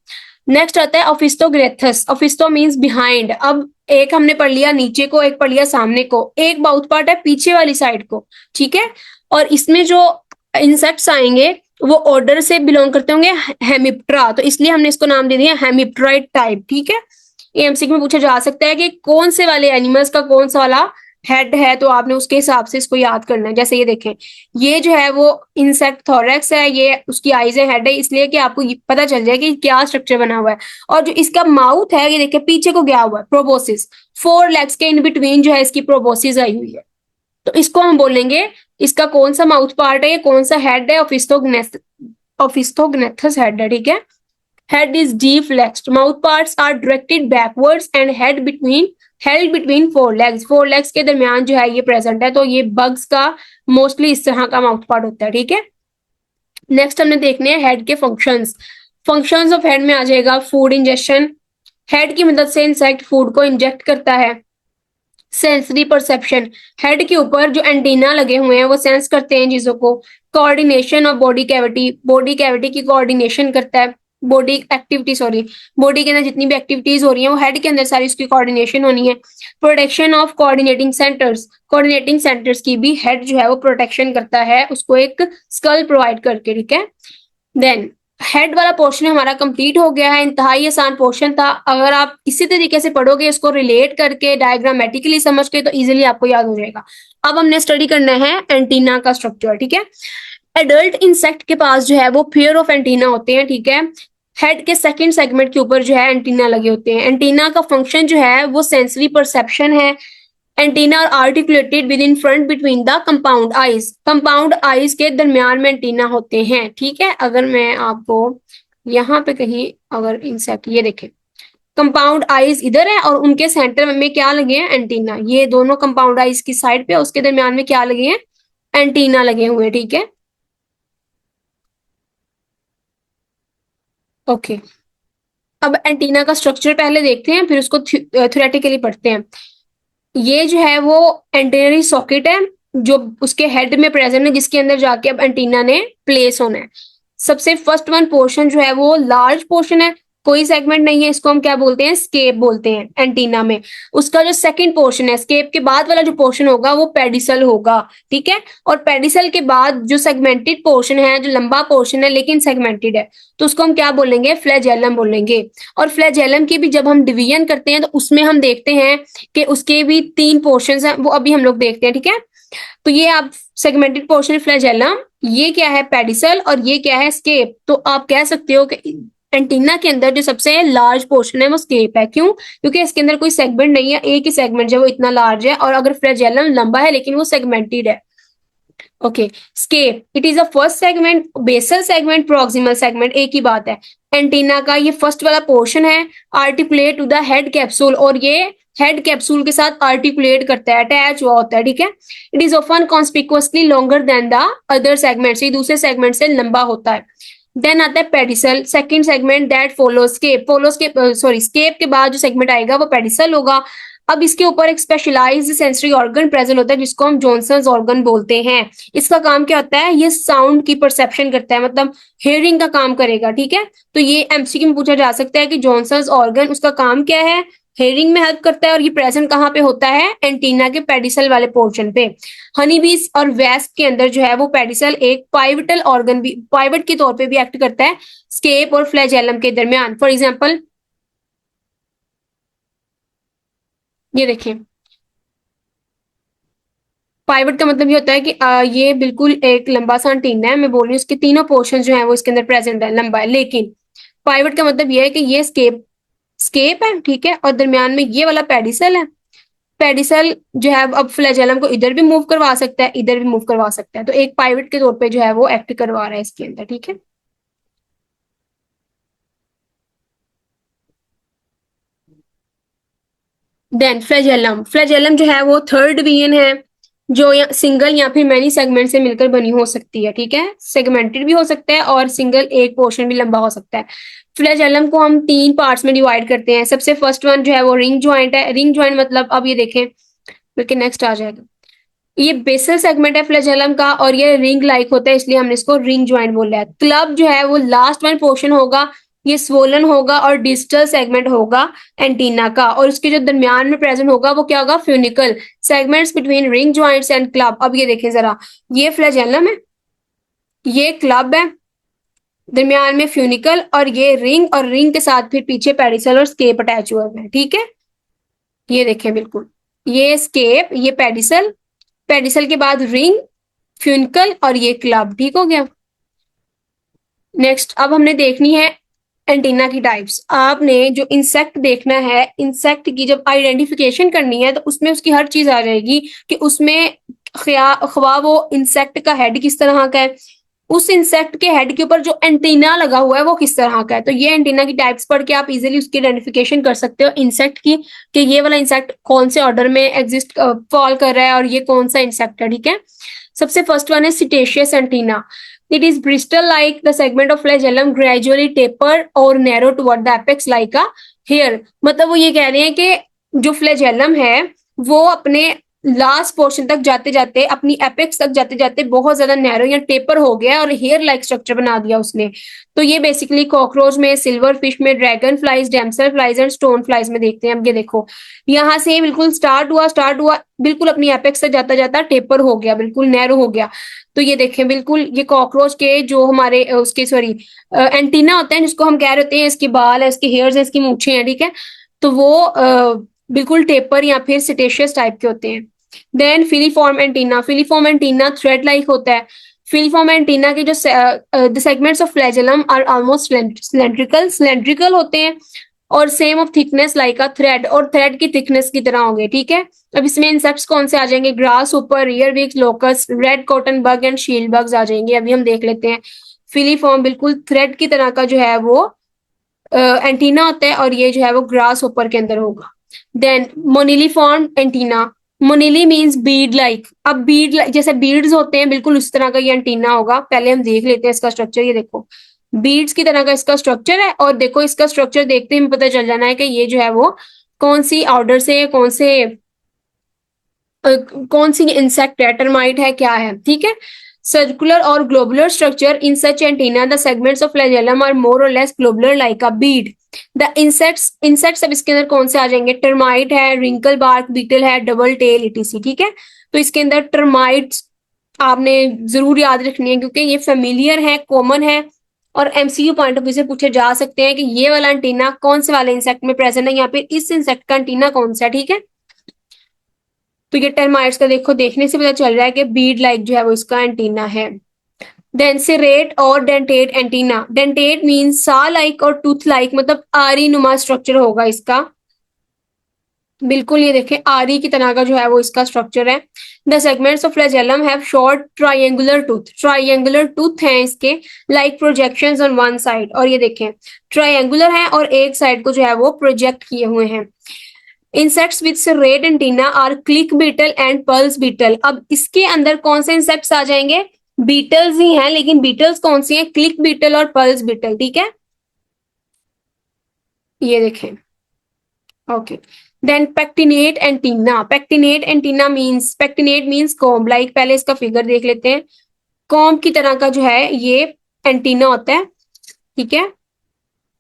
A: नेक्स्ट आता है ऑफिस्थोग्नेथस। ऑफिस्थो मींस बिहाइंड। अब एक हमने पढ़ लिया नीचे को, एक पढ़ लिया सामने को, एक माउथ पार्ट है पीछे वाली साइड को, ठीक है। और इसमें जो इंसेक्ट्स आएंगे वो ऑर्डर से बिलोंग करते होंगे हेमिप्टरा, तो इसलिए हमने इसको नाम दे दिया हेमिप्टराइड टाइप, ठीक है। ये एमसीक्यू में पूछा जा सकता है कि कौन से वाले एनिमल्स का कौन सा वाला हेड है, तो आपने उसके हिसाब से इसको याद करना है। जैसे ये देखें, ये जो है वो इंसेक्ट थोरेक्स है, ये उसकी आईज है, हेड है, इसलिए कि आपको पता चल जाए कि क्या स्ट्रक्चर बना हुआ है। और जो इसका माउथ है ये देखिए पीछे को गया हुआ है, प्रोबोसिस। 4 लेग्स के इन बिटवीन जो है इसकी प्रोबोसिस आई हुई है, तो इसको हम बोलेंगे इसका कौन सा माउथ पार्ट है, कौन सा हेड है, ऑफिस्थोग्नेथस हेड है, ठीक है। Head is deflexed. Mouth parts are directed backwards and head between held between four legs. Four legs के दरमियान जो है ये प्रेजेंट है, तो ये बग्स का मोस्टली इस तरह का माउथ पार्ट होता है, ठीक है। नेक्स्ट हमने देखने हैं हेड के फंक्शंस। फंक्शंस ऑफ हेड में आ जाएगा फूड इंजेक्शन। हेड की मदद से इंसेक्ट फूड को इंजेक्ट करता है। सेंसरी परसेप्शन, हेड के ऊपर जो एंटीना लगे हुए हैं वो सेंस करते हैं चीजों को। Coordination of body cavity, body cavity की कोऑर्डिनेशन करता है। बॉडी एक्टिविटी सॉरी बॉडी के अंदर जितनी भी एक्टिविटीज हो रही हैं वो हेड के अंदर सारी उसकी कोऑर्डिनेशन होनी है। Protection of coordinating centres, coordinating centres की भी हेड जो है वो प्रोटेक्शन करता है, उसको एक स्कल प्रोवाइड करके, ठीक है। देन हेड वाला पोर्शन हमारा कंप्लीट हो गया है, इंतहाई आसान पोर्शन था। अगर आप इसी तरीके से पढ़ोगे, इसको रिलेट करके डायग्रामेटिकली समझ के, तो इजीली आपको याद हो जाएगा। अब हमने स्टडी करना है एंटीना का स्ट्रक्चर, ठीक है। एडल्ट इंसेक्ट के पास जो है वो पेयर ऑफ एंटीना होते हैं, ठीक है। हेड के सेकंड सेगमेंट के ऊपर जो है एंटीना लगे होते हैं। एंटीना का फंक्शन जो है वो सेंसरी परसेप्शन है। Antenna articulated with in front between the compound eyes, compound eyes के दरमियान में एंटीना होते हैं, ठीक है। अगर मैं आपको यहाँ पे कहीं अगर इंसेक्ट ये देखें, कंपाउंड आईज इधर है और उनके सेंटर में क्या लगे हैं, एंटीना। ये दोनों कंपाउंड आईज की साइड पे, उसके दरमियान में क्या लगे हैं, एंटीना लगे हुए हैं, ठीक है। ओके, अब एंटीना का स्ट्रक्चर पहले देखते हैं, फिर उसको थ्योरेटिकली पढ़ते हैं। ये जो है वो एंटेनरी सॉकेट है, जो उसके हेड में प्रेजेंट है, जिसके अंदर जाके अब एंटीना ने प्लेस होना है। सबसे फर्स्ट वन पोर्शन जो है वो लार्ज पोर्शन है, कोई सेगमेंट नहीं है, इसको हम क्या बोलते हैं, स्केप बोलते हैं एंटीना में। उसका जो सेकंड पोर्शन है, स्केप के बाद वाला जो पोर्शन होगा वो पेडिसल होगा, ठीक है। और पेडिसल के बाद जो सेगमेंटेड पोर्शन है, जो लंबा पोर्शन है लेकिन सेगमेंटेड है, तो उसको हम क्या बोलेंगे, फ्लैजेलम बोलेंगे। और फ्लैजेलम की भी जब हम डिवीजन करते हैं तो उसमें हम देखते हैं कि उसके भी 3 पोर्शन हैं, वो अभी हम लोग देखते हैं, ठीक है। तो ये आप सेगमेंटेड पोर्शन फ्लैजेलम, ये क्या है पेडिसल, और ये क्या है स्केप। तो आप कह सकते हो कि एंटीना के अंदर जो सबसे लार्ज पोर्शन है वो स्केप है। क्यों? क्योंकि इसके अंदर कोई सेगमेंट नहीं है, एक ही सेगमेंट जो वो इतना लार्ज है, और अगर फ्लैजेलम लंबा है लेकिन वो सेगमेंटेड है। Okay, scape it is a first segment, basal segment, proximal segment, एक ही बात है। एंटीना का ये फर्स्ट वाला पोर्शन है, articulate to the head capsule, और ये हेड कैप्सूल के साथ आर्टिकुलेट करता है, अटैच हुआ होता है, ठीक है। It is often conspicuously longer than the other segment, ये दूसरे सेगमेंट से लंबा होता है। देन आता है pedicel, second segment that follows scape, sorry scape के बाद जो सेगमेंट आएगा वो पेडिसल होगा। अब इसके ऊपर एक स्पेशलाइज्ड सेंसरी ऑर्गन प्रेजेंट होता है जिसको हम जॉनसन्स ऑर्गन बोलते हैं। इसका काम क्या होता है, ये साउंड की परसेप्शन करता है, मतलब हेयरिंग का काम करेगा, ठीक है। तो ये एमसीक्यू में पूछा जा सकता है कि जॉनसन्स ऑर्गन उसका काम क्या है, हेयरिंग में हेल्प करता है, और ये प्रेजेंट कहाँ पे होता है, एंटीना के पेडिसल वाले पोर्शन पे। हनी बीज और वेस्प के अंदर जो है वो पेडिसल एक पाइवटल ऑर्गन भी, पाइवट के तौर पे भी एक्ट करता है स्केप और फ्लैजेलम के दरमियान। फॉर एग्जाम्पल ये देखें, पाइवट का मतलब ये होता है कि ये बिल्कुल एक लंबा सा एंटीना है, मैं बोल रही हूँ इसके तीनों पोर्शन जो है वो इसके अंदर प्रेजेंट है, लंबा है, लेकिन पाइवट का मतलब ये है कि ये स्केप स्केप है, ठीक है, और दरमियान में ये वाला पेडिसल है। पेडिसल जो है अब फ्लैजेलम को इधर भी मूव करवा सकता है, इधर भी मूव करवा सकता है, तो एक पाइवट के तौर पे जो है वो एक्ट करवा रहा है इसके अंदर, ठीक है। देन फ्लैजेलम, फ्लैजेलम जो है वो थर्ड वीन है, जो या सिंगल या फिर मैनी सेगमेंट से मिलकर बनी हो सकती है, ठीक है। सेगमेंटेड भी हो सकता है और सिंगल एक पोर्शन भी लंबा हो सकता है। फ्लैजेलम को हम 3 पार्ट्स में डिवाइड करते हैं। सबसे फर्स्ट वन जो है वो रिंग ज्वाइंट है। रिंग ज्वाइंट मतलब अब ये देखें, बल्कि नेक्स्ट आ जाएगा, ये बेसल सेगमेंट है फ्लैजेलम का, और ये रिंग लाइक होता है, इसलिए हमने इसको रिंग ज्वाइंट बोला है। क्लब जो है वो लास्ट वन पोर्शन होगा, ये स्वोलन होगा और डिजिटल सेगमेंट होगा एंटीना का, और उसके जो दरमियान में प्रेजेंट होगा वो क्या होगा, funicle segments between ring joints and club. अब ये देखें जरा, ये फ्लैजेलम है, ये क्लब है, दरमियान में फ्यूनिकल, और ये रिंग, और रिंग के साथ फिर पीछे पेडिसल और स्केप अटैच हुए हैं, ठीक है। ये देखें बिल्कुल, ये स्केप, ये पेडिसल, पेडिसल के बाद रिंग, फ्यूनिकल, और ये क्लब, ठीक हो गया। नेक्स्ट अब हमने देखनी है एंटीना की टाइप्स। आपने जो इंसेक्ट देखना है, इंसेक्ट की जब आइडेंटिफिकेशन करनी है तो उसमें उसकी हर चीज आ जाएगी कि उसमें ख्वा वो इंसेक्ट का हेड किस तरह का है, उस इंसेक्ट के हेड के ऊपर जो एंटीना लगा हुआ है वो किस तरह का है। तो ये एंटीना की टाइप्स पढ़ के आप इजीली उसकी आइडेंटिफिकेशन कर सकते हो इंसेक्ट की, कि ये वाला इंसेक्ट कौन से ऑर्डर में एग्जिस्ट फॉल कर रहा है और ये कौन सा इंसेक्ट है, ठीक है। सबसे फर्स्ट वन है सिटेशियस antenna. It is bristle like the segment of flagellum gradually taper or narrow toward the apex like a hair। मतलब वो ये कह रहे हैं कि जो फ्लैजेलम है वो अपने लास्ट पोर्शन तक जाते जाते, अपनी एपेक्स तक जाते जाते बहुत ज्यादा नैरो या टेपर हो गया और हेयर लाइक स्ट्रक्चर बना दिया उसने। तो ये बेसिकली कॉकरोच में, सिल्वर फिश में, dragon flies, damsel flies and stone flies में देखते हैं। अब ये देखो, यहाँ से बिल्कुल स्टार्ट हुआ बिल्कुल अपनी एपेक्स तक जाता जाता टेपर हो गया, बिल्कुल नैरो हो गया। तो ये देखें बिल्कुल, ये कॉकरोच के जो हमारे उसके सॉरी एंटीना होते हैं जिसको हम कह रहे होते हैं, इसके बाल है, इसके हेयर्स है, इसकी मूछें हैं, ठीक है। तो वो बिल्कुल टेपर या फिर सिटेशियस टाइप के होते हैं। Then filiform antenna, filiform antenna thread like होता है। फिलीफॉर्म एंटीना के जो the segments of flagellum are almost cylindrical, cylindrical होते हैं, और same of thickness like a thread, और थ्रेड की थिकनेस की तरह होंगे, ठीक है। अब इसमें इंसेक्ट्स कौन से आ जाएंगे, grasshopper, earwigs, locusts, red cotton bug and shield bugs आ जाएंगे। अभी हम देख लेते हैं। फिलीफॉर्म बिल्कुल थ्रेड की तरह का जो है वो एंटीना होता है, और ये जो है वो ग्रास ऊपर के अंदर होगा। Then moniliform antenna, monili means bead like. अब बीड जैसे बीड्स होते हैं बिल्कुल उस तरह का ये एंटीना होगा। पहले हम देख लेते हैं इसका स्ट्रक्चर। ये देखो, बीड्स की तरह का इसका स्ट्रक्चर है, और देखो इसका स्ट्रक्चर देखते ही पता चल जाना है कि ये जो है वो कौन सी ऑर्डर से, कौन से कौन सी इंसेक्ट है, टर्माइट है, क्या है, ठीक है। सर्कुलर और globular structure in such antenna, the segments of flagellum are more और less globular like a bead. The insects अब इसके अंदर कौन से आ जाएंगे, टर्माइट है, रिंकल बार्क बीटल है, डबल टेल इटीसी, ठीक है। तो इसके अंदर टर्माइट्स आपने जरूर याद रखनी है क्योंकि ये फेमिलियर है, कॉमन है, और एमसीयू पॉइंट ऑफ व्यू से पूछे जा सकते हैं कि ये वाला एंटीना कौन से वाले इंसेक्ट में प्रेजेंट है, या फिर इस इंसेक्ट का एंटीना कौन सा है, ठीक है। तो ये टर्माइट्स का देखो, देखने से पता चल रहा है कि बीड लाइक जो है वो इसका एंटीना है। डेंसिरेट और डेंटेट एंटीना, डेंटेट मीन्स सा लाइक और टूथ लाइक, मतलब आरी नुमा स्ट्रक्चर होगा इसका, बिल्कुल ये देखें आरी की तरह का जो है वो इसका स्ट्रक्चर है। The segments of flagellum have short triangular tooth हैं इसके, like projections on one side, और ये देखें ट्राइंगुलर है और एक साइड को जो है वो प्रोजेक्ट किए हुए हैं। Insects with red antenna are click beetle and pulse beetle. अब इसके अंदर कौन से इंसेक्ट्स आ जाएंगे, बीटल्स ही हैं, लेकिन बीटल्स कौन सी हैं, क्लिक बीटल और पल्स बीटल, ठीक है। ये देखें, okay. Then pectinate means comb, like पहले इसका फिगर देख लेते हैं। कॉम्ब की तरह का जो है ये एंटीना होता है, ठीक है।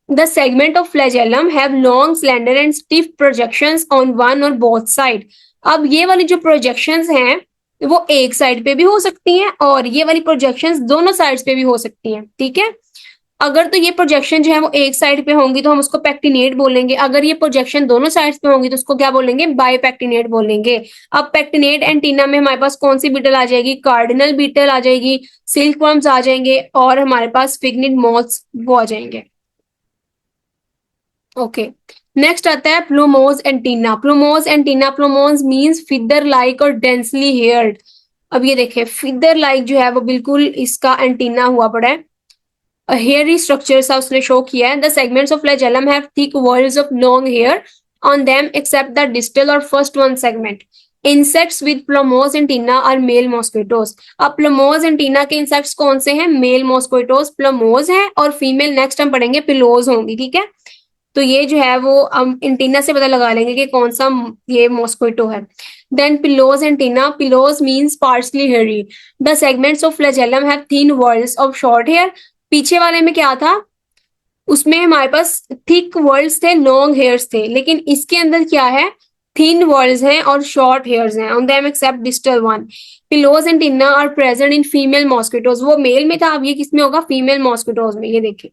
A: The segment of flagellum have long slender and stiff projections on one और बोथ साइड। अब ये वाली जो प्रोजेक्शंस हैं वो एक साइड पे भी हो सकती हैं और ये वाली प्रोजेक्शंस दोनों साइड्स पे भी हो सकती हैं, ठीक है। अगर तो ये प्रोजेक्शन जो है वो एक साइड पे होंगी तो हम उसको पेक्टिनेट बोलेंगे, अगर ये प्रोजेक्शन दोनों साइड्स पे होंगी तो उसको क्या बोलेंगे, बाईपेक्टिनेट बोलेंगे। अब पेक्टिनेट एंटीना में हमारे पास कौन सी बीटल आ जाएगी, कार्डिनल बीटल आ जाएगी, सिल्क वर्म्स आ जाएंगे, और हमारे पास फिग्निड मॉथ्स वो आ जाएंगे, ओके। नेक्स्ट आता है प्लूमोज एंटीना। प्लूमोज मींस फिदर लाइक और डेंसली हेयर्ड। अब ये देखें फिदर लाइक जो है वो बिल्कुल इसका एंटीना हुआ पड़ा है, हेयरी स्ट्रक्चर सा उसने शो किया है। The segments of flagellum have thick walls of long hair on them except the distal और first one segment. Insects with plumose antenna are male mosquitoes. अब प्लमोज एंटीना के इंसेक्ट्स कौन से हैं, मेल मॉस्किटोज प्लमोज हैं, और फीमेल नेक्स्ट हम पढ़ेंगे पिलोज होंगी, ठीक है। तो ये जो है वो हम एंटीना से पता लगा लेंगे कि कौन सा ये मॉस्किटो है। Then pilose antenna, pilose means partially hairy. The segments of flagellum have thin walls of short hair. पीछे वाले में क्या था, उसमें हमारे पास थिक वर्ल्स थे, लॉन्ग हेयर्स थे, लेकिन इसके अंदर क्या है, थिन वर्ल्स हैं और शॉर्ट हेयर्स हैं, on them except distal one. Pilose antenna are present in female mosquitoes, वो मेल में था, अब ये किस में होगा, फीमेल मॉस्किटोज में। ये देखिए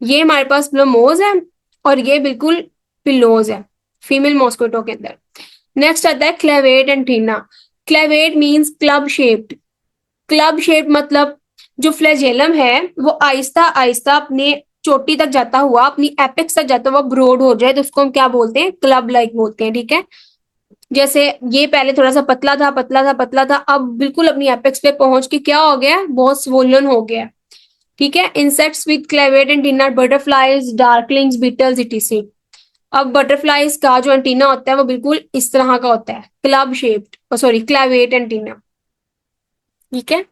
A: ये हमारे पास प्लमोज है और ये बिल्कुल पिलोज है फीमेल मॉस्किटो के अंदर। नेक्स्ट आता है clavate antenna. Clavate means club shaped. Club shape मतलब जो फ्लैजेलम है वो आहिस्ता आहिस्ता अपने चोटी तक जाता हुआ, अपनी एपेक्स तक जाता हुआ ब्रॉड हो जाए तो उसको हम क्या बोलते हैं, क्लब लाइक बोलते हैं, ठीक है। जैसे ये पहले थोड़ा सा पतला था, अब बिल्कुल अपनी एपेक्स पे पहुंच के क्या हो गया, बहुत स्वोलन हो गया, ठीक है। Insects with clavate antenna, butterflies, darklings, beetles etc. अब बटरफ्लाईज का जो एंटीना होता है वो बिल्कुल इस तरह का होता है, club shaped, sorry clavate antenna, ठीक है।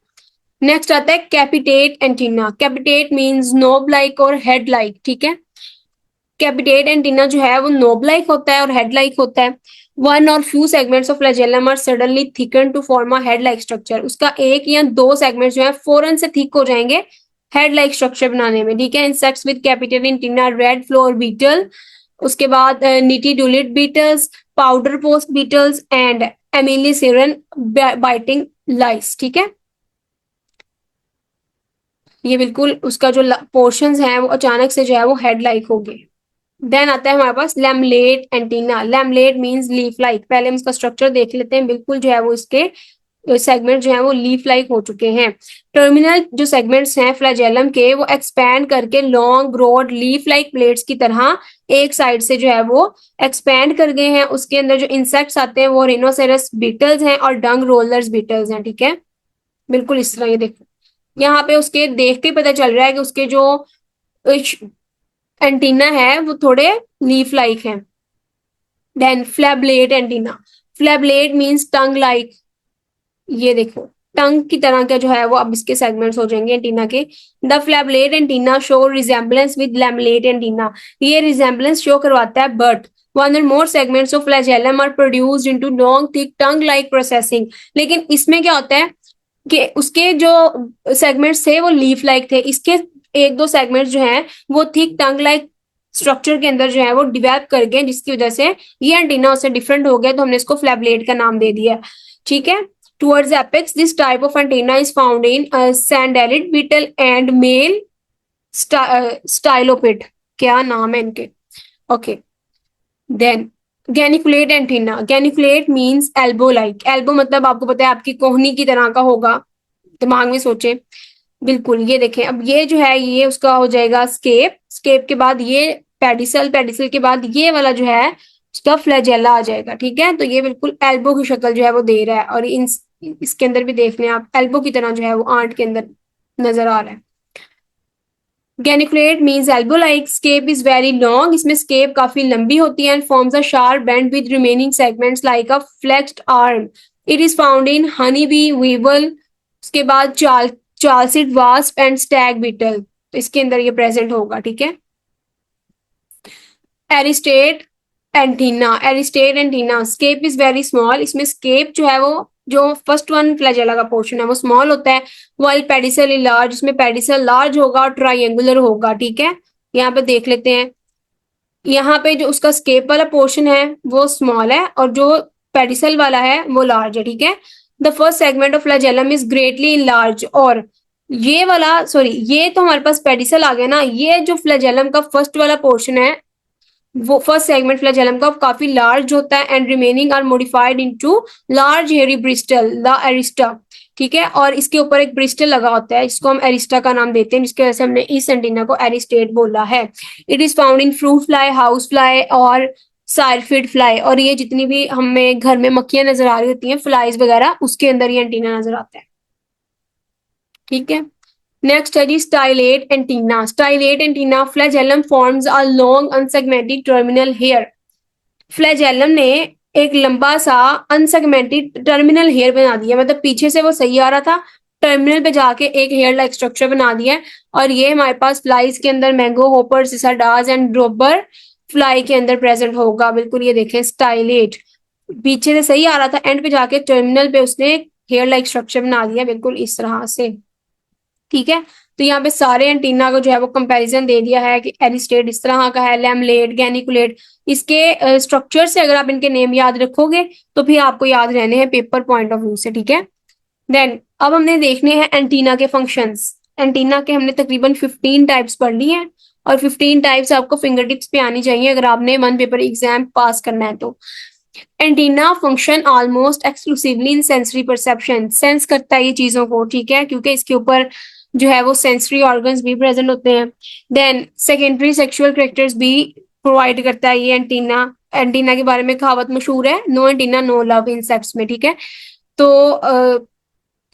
A: नेक्स्ट आता है capitate antenna. Capitate means knob like और हेड लाइक, ठीक है। कैपिटेट एंटीना जो है वो नोब लाइक होता है और हेड लाइक होता है। वन और few segments of flagellum are suddenly thicken to form a head like structure. उसका एक या दो सेगमेंट्स जो है फौरन से थिक हो जाएंगे हेड लाइक स्ट्रक्चर बनाने में, ठीक है। Insects with capitate antenna, red flour beetle, उसके बाद nitidulid beetles, powder post beetles and amblyceran biting lice, ठीक है। ये बिल्कुल उसका जो पोर्शंस हैं वो अचानक से जो है वो हेड लाइक हो गए। देन आता है हमारे पास lamellate antenna. Lamellate means leaf like. पहले हम इसका स्ट्रक्चर देख लेते हैं, बिल्कुल जो है वो इसके सेगमेंट जो है वो लीफ लाइक हो चुके हैं। टर्मिनल जो सेगमेंट्स हैं फ्लैजेलम के वो एक्सपैंड करके long broad leaf like plates की तरह एक साइड से जो है वो एक्सपैंड कर गए हैं। उसके अंदर जो इंसेक्ट्स आते हैं वो रिनोसेरस बीटल्स हैं और डंग रोलर्स बीटल्स हैं, ठीक है। बिल्कुल इस तरह ये देखो, यहाँ पे उसके देख के पता चल रहा है कि उसके जो एंटीना है वो थोड़े लीफ लाइक हैं। Then flabellate antenna. Flabellate means tongue like. ये देखो टंग की तरह का जो है वो अब इसके सेगमेंट्स हो जाएंगे एंटीना के। The flabellate antenna show resemblance with lamellate antenna. ये रिजेम्बलेंस शो करवाता है but One or more segments of flagellum are produced into long, thick, tongue-like processing. लेकिन इसमें क्या होता है कि उसके जो सेगमेंट्स थे वो लीफ लाइक थे, इसके एक दो सेगमेंट्स जो हैं वो थिक टंग लाइक स्ट्रक्चर के अंदर जो है वो डिवेलप कर गए, जिसकी वजह से ये एंटीना उससे डिफरेंट हो गया, तो हमने इसको फ्लैबलेट का नाम दे दिया। ठीक है, towards apex this type of antenna is found in sandalid beetle and male stylopid. क्या नाम है इनके? Okay, then geniculate antenna. Geniculate means elbow like. Elbow मतलब आपको पता है आपकी कोहनी की तरह का होगा, दिमाग में सोचे। बिल्कुल, ये देखें, अब ये जो है ये उसका हो जाएगा स्केप, स्केप के बाद ये पेडिसल, पेडिसल के बाद ये वाला जो है उसका फ्लैजेला आ जाएगा। ठीक है, तो ये बिल्कुल एल्बो की शक्ल जो है वो दे रहा है, और इसके अंदर भी देख लें आप, एल्बो की तरह जो है वो आंट के अंदर नजर आ रहा है। Geniculate means elbow like. Scape is very long. इसमें scape काफी लंबी होती है and forms a sharp bend with remaining segments like a flexed arm. It is found in honeybee, weevil, उसके बाद chalcid wasp and stag beetle. तो इसके अंदर ये प्रेजेंट होगा। ठीक है, aristate antenna. Aristate antenna, scape is very small. इसमें स्केप जो है वो जो फर्स्ट वन फ्लैजेला का पोर्शन है वो स्मॉल होता है, वाइल पेडिसल लार्ज, इसमें पेडिसल लार्ज होगा और ट्राइंगुलर होगा। ठीक है, यहाँ पे देख लेते हैं, यहाँ पे जो उसका स्केप वाला पोर्शन है वो स्मॉल है और जो पेडिसल वाला है वो लार्ज है। ठीक है, the first segment of flagellum is greatly large. और ये वाला, सॉरी, ये तो हमारे पास पेडिसल आ गया ना, ये जो फ्लैजेलम का फर्स्ट वाला पोर्शन है वो फर्स्ट सेगमेंट फ्लैजेलम का काफी लार्ज होता है and remaining are modified into large hairy bristle, the arista. ठीक है, और इसके ऊपर एक ब्रिस्टल लगा होता है जिसको हम एरिस्टा का नाम देते हैं, जिसकी वजह से हमने इस एंटीना को एरिस्टेट बोला है। It is found in fruit fly, house fly और साइरफिड फ्लाई। और ये जितनी भी हमें घर में मक्खियां नजर आ रही होती हैं, फ्लाइज वगैरह, उसके अंदर ये एंटीना नजर आता है। ठीक है, नेक्स्ट है जी stylate antenna. Stylate antenna, flagellum forms a long unsegmented terminal hair. Flagellum ने एक लंबा सा अनसेगमेंटेड टर्मिनल हेयर बना दिया, मतलब पीछे से वो सही आ रहा था, टर्मिनल पे जाके एक हेयर लाइक स्ट्रक्चर बना दिया है। और ये हमारे पास फ्लाइज के अंदर mango hopper, सिसाडाज and drawer fly के अंदर प्रेजेंट होगा। बिल्कुल, ये देखें स्टाइलेट, पीछे से सही आ रहा था, एंड पे जाके टर्मिनल पे उसने हेयर लाइक स्ट्रक्चर बना दिया, बिल्कुल इस तरह से। ठीक है, तो यहाँ पे सारे एंटीना को जो है वो कंपैरिजन दे दिया है कि एरिस्टेट इस तरह का है, लैमलेट, गैनिकुलेट। इसके स्ट्रक्चर से अगर आप इनके नेम याद रखोगे तो फिर आपको याद रहने हैं पेपर पॉइंट ऑफ व्यू से। ठीक है, देन अब हमने देखने हैं एंटीना के फंक्शंस। एंटीना के हमने तकरीबन 15 टाइप्स पढ़ ली हैं और 15 टाइप्स आपको फिंगर टिप्स पे आनी चाहिए अगर आपने वन पेपर एग्जाम पास करना है तो। Antenna function almost exclusively in sensory perception. Sense करता है ये चीजों को, ठीक है, क्योंकि इसके ऊपर जो है वो सेंसरी ऑर्गन्स भी प्रेजेंट होते हैं। देन सेकेंडरी सेक्सुअल कैरेक्टर्स भी प्रोवाइड करता है ये एंटीना। एंटीना के बारे में कहावत मशहूर है, no antenna no love insects में। ठीक है, तो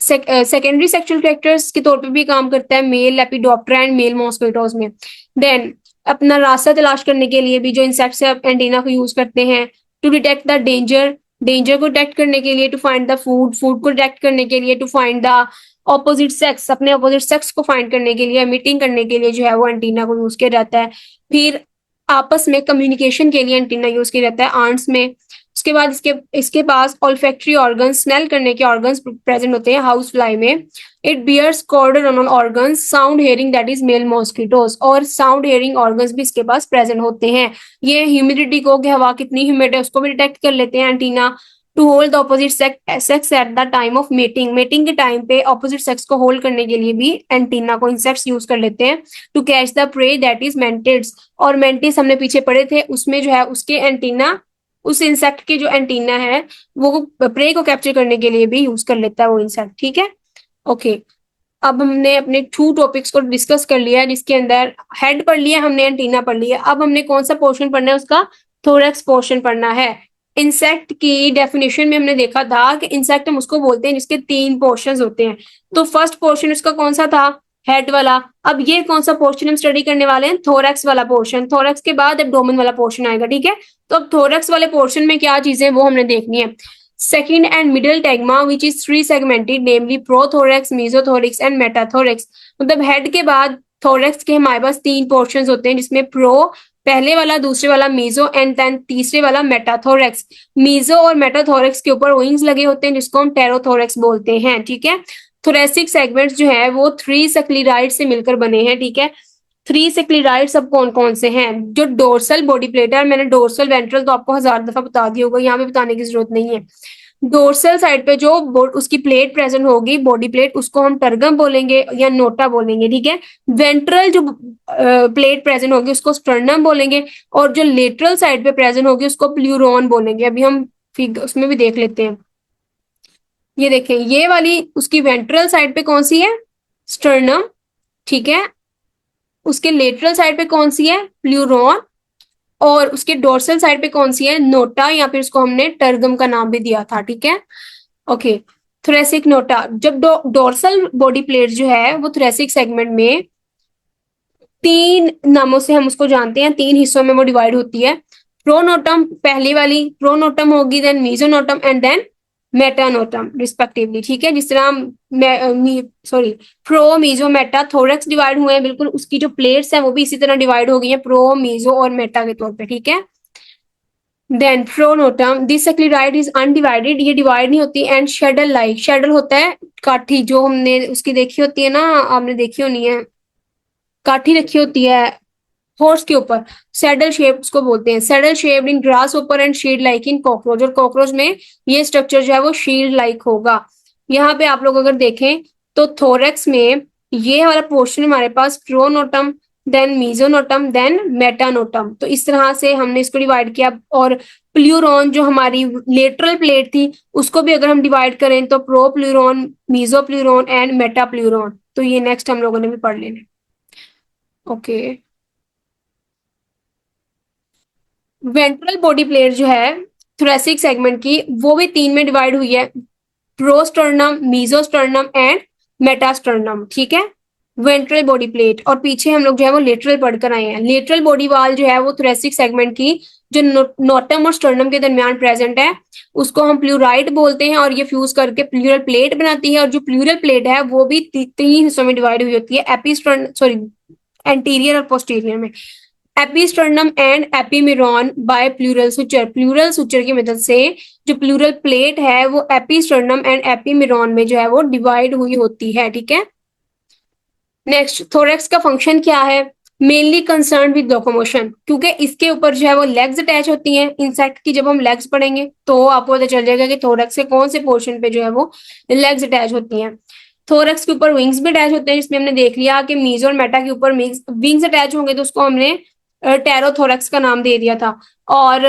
A: सेकेंडरी सेक्सुअल कैरेक्टर्स के तौर पे भी काम करता है male Lepidoptera and male mosquitoes में। देन अपना रास्ता तलाश करने के लिए भी जो इंसेक्ट्स है एंटीना को यूज करते हैं। To detect the danger, danger को डिटेक्ट करने के लिए। To find the food, food को डिटेक्ट करने के लिए। To find the opposite sex, अपने ऑपोजिट सेक्स को फाइंड करने के लिए, मीटिंग करने के लिए जो है वो एंटीना को यूज किया जाता है। फिर आपस में कम्युनिकेशन के लिए एंटीना यूज किया जाता है आंट्स में। उसके बाद इसके पास ऑल्फैक्टरी ऑर्गन्स, स्मेल करने के ऑर्गन्स प्रेजेंट होते हैं हाउस फ्लाई में। It bears chordotonal organs, sound hearing that is male mosquitoes, और साउंड हेयरिंग ऑर्गन्स भी इसके पास प्रेजेंट होते हैं। ये ह्यूमिडिटी को, कि हवा कितनी ह्यूमिड है, उसको भी डिटेक्ट कर लेते हैं antenna. To hold the opposite sex at the time of mating, mating के टाइम पे ऑपोजिट सेक्स को होल्ड करने के लिए भी एंटीना को इंसेक्ट्स यूज कर लेते हैं। To catch the prey that is mantids, और मेंटिस हमने पीछे पढ़े थे, उसमें जो है उसके एंटीना, उस इंसेक्ट के जो एंटीना है वो प्रे को कैप्चर करने के लिए भी यूज कर लेता है वो इंसेक्ट। ठीक है, ओके, अब हमने अपने 2 टॉपिक्स को डिस्कस कर लिया है, जिसके अंदर हेड पढ़ लिया हमने, एंटीना पढ़ लिया। अब हमने कौन सा पोर्शन पढ़ना है, उसका थोरैक्स पोर्शन पढ़ना है। इंसेक्ट की डेफिनेशन में हमने देखा था कि इंसेक्ट हम उसको बोलते हैं जिसके 3 पोर्शंस होते हैं। तो फर्स्ट पोर्शन उसका कौन सा था, हेड वाला। अब ये कौन सा पोर्शन हम स्टडी करने वाले हैं, थोरैक्स वाला पोर्शन। थोरैक्स के बाद एब्डोमेन वाला पोर्शन आएगा। ठीक है, तो अब थोरैक्स वाले पोर्शन में क्या चीजें वो हमने देखनी है। Second and middle tagma which is 3 segmented, namely prothorax, mesothorax and metathorax. मतलब हेड के बाद थोरैक्स के हमारे पास 3 पोर्शंस होते हैं, जिसमें प्रो, पहले वाला, दूसरे वाला मीजो एंड देन तीसरे वाला मेटाथोरेक्स। मीजो और मेटाथोरेक्स के ऊपर विंग्स लगे होते हैं जिसको हम टेरोथोरेक्स बोलते हैं, ठीक है। थोरेसिक सेगमेंट्स जो है वो 3 सक्लीराइड से मिलकर बने हैं, ठीक है। 3 सक्लीराइड सब कौन कौन से हैं? जो डोर्सल बॉडी प्लेट है, मैंने डोर्सल वेंट्रल तो आपको 1000 दफा बता दिया होगा, यहाँ पे बताने की जरूरत नहीं है। डोर्सल साइड पे जो उसकी प्लेट प्रेजेंट होगी, बॉडी प्लेट, उसको हम टर्गम बोलेंगे या नोटा बोलेंगे, ठीक है। वेंट्रल जो प्लेट प्रेजेंट होगी उसको स्टर्नम बोलेंगे, और जो लेटरल साइड पे प्रेजेंट होगी उसको प्लूरॉन बोलेंगे। अभी हम उसमें भी देख लेते हैं। ये देखें, ये वाली उसकी वेंट्रल साइड पे कौन सी है? स्टर्नम, ठीक है। उसके लेटरल साइड पे कौन सी है? प्लूरॉन। और उसके डोर्सल साइड पे कौन सी है? नोटा, या फिर उसको हमने टर्गम का नाम भी दिया था, ठीक है। Okay, thoracic NOTA. जब डोर्सल बॉडी प्लेट जो है वो थोरेसिक सेगमेंट में 3 नामों से हम उसको जानते हैं, 3 हिस्सों में वो डिवाइड होती है। प्रोनोटम पहली वाली, प्रोनोटम होगी, then mesonotum and then metanotum respectively, ठीक है। जिस तरह sorry, pro meso meta thorax divide हुए हैं, बिल्कुल उसकी जो प्लेट्स हैं वो भी इसी तरह डिवाइड हो गई हैं, प्रो मीजो और मेटा के तौर पे, ठीक है। देन प्रोनोटम, दिस सक्लीराइड इज अनडिवाइडेड, ये डिवाइड नहीं होती, एंड शेडल लाइक, शेडल होता है काठी, जो हमने उसकी देखी होती है ना, आपने देखी होनी है, काठी रखी होती है हॉर्स के ऊपर, सैडल शेप उसको बोलते हैं। सैडल शेप्ड इन ग्रास ऊपर and shield like in cockroach, और कॉकरोच में ये स्ट्रक्चर जो है वो शील्ड लाइक होगा। यहाँ पे आप लोग अगर देखें तो थोरेक्स में ये वाला पोर्शन हमारे पास प्रोनोटम, देन मीजोनोटम, देन मेटानोटम, तो इस तरह से हमने इसको डिवाइड किया। और प्लूरॉन जो हमारी लेटरल प्लेट थी उसको भी अगर हम डिवाइड करें तो pro pleuron, meso pleuron and meta pleuron, तो ये नेक्स्ट हम लोगों ने भी पढ़ लेना। ओके, वेंट्रल बॉडी प्लेट जो है थोरेसिक सेगमेंट की, वो भी 3 में डिवाइड हुई है, प्रोस्टर्नम, मीजोस्टर्नम एंड मेटास्टर्नम, ठीक है। वेंट्रल बॉडी प्लेट, और पीछे हम लोग जो है वो लेटरल पढ़कर आए हैं। लेटरल बॉडी वाल जो है वो थोरेसिक सेगमेंट की जो नोटम और स्टर्नम के दरमियान प्रेजेंट है उसको हम प्लूराइड बोलते हैं, और ये फ्यूज करके प्लूरल प्लेट बनाती है। और जो प्लूरल प्लेट है वो भी 3 हिस्सों में डिवाइड हुई होती है, एपिस्टर्न सॉरी एंटीरियर और पोस्टीरियर में। Episternum and epimeron by pleural suture, pleural suture की मदद से जो प्लूरल प्लेट है वो एपिस्टर्नम एंड एपिमिरॉन में जो है वो डिवाइड हुई होती है, ठीक है। नेक्स्ट, थोरेक्स का फंक्शन क्या है? मेनली कंसर्न विद लोकोमोशन, क्योंकि इसके ऊपर जो है वो लेग्स अटैच होती हैं। इंसेक्ट की जब हम लेग्स पढ़ेंगे तो आपको पता चल जाएगा कि थोरेक्स के कौन से पोर्शन पे जो है वो लेग्स अटैच होती हैं। थोरेक्स के ऊपर विंग्स भी अटैच होते हैं, जिसमें हमने देख लिया कि मीजो और मेटा के ऊपर विंग्स अटैच होंगे तो उसको हमने टेरोथोरेक्स का नाम दे दिया था। और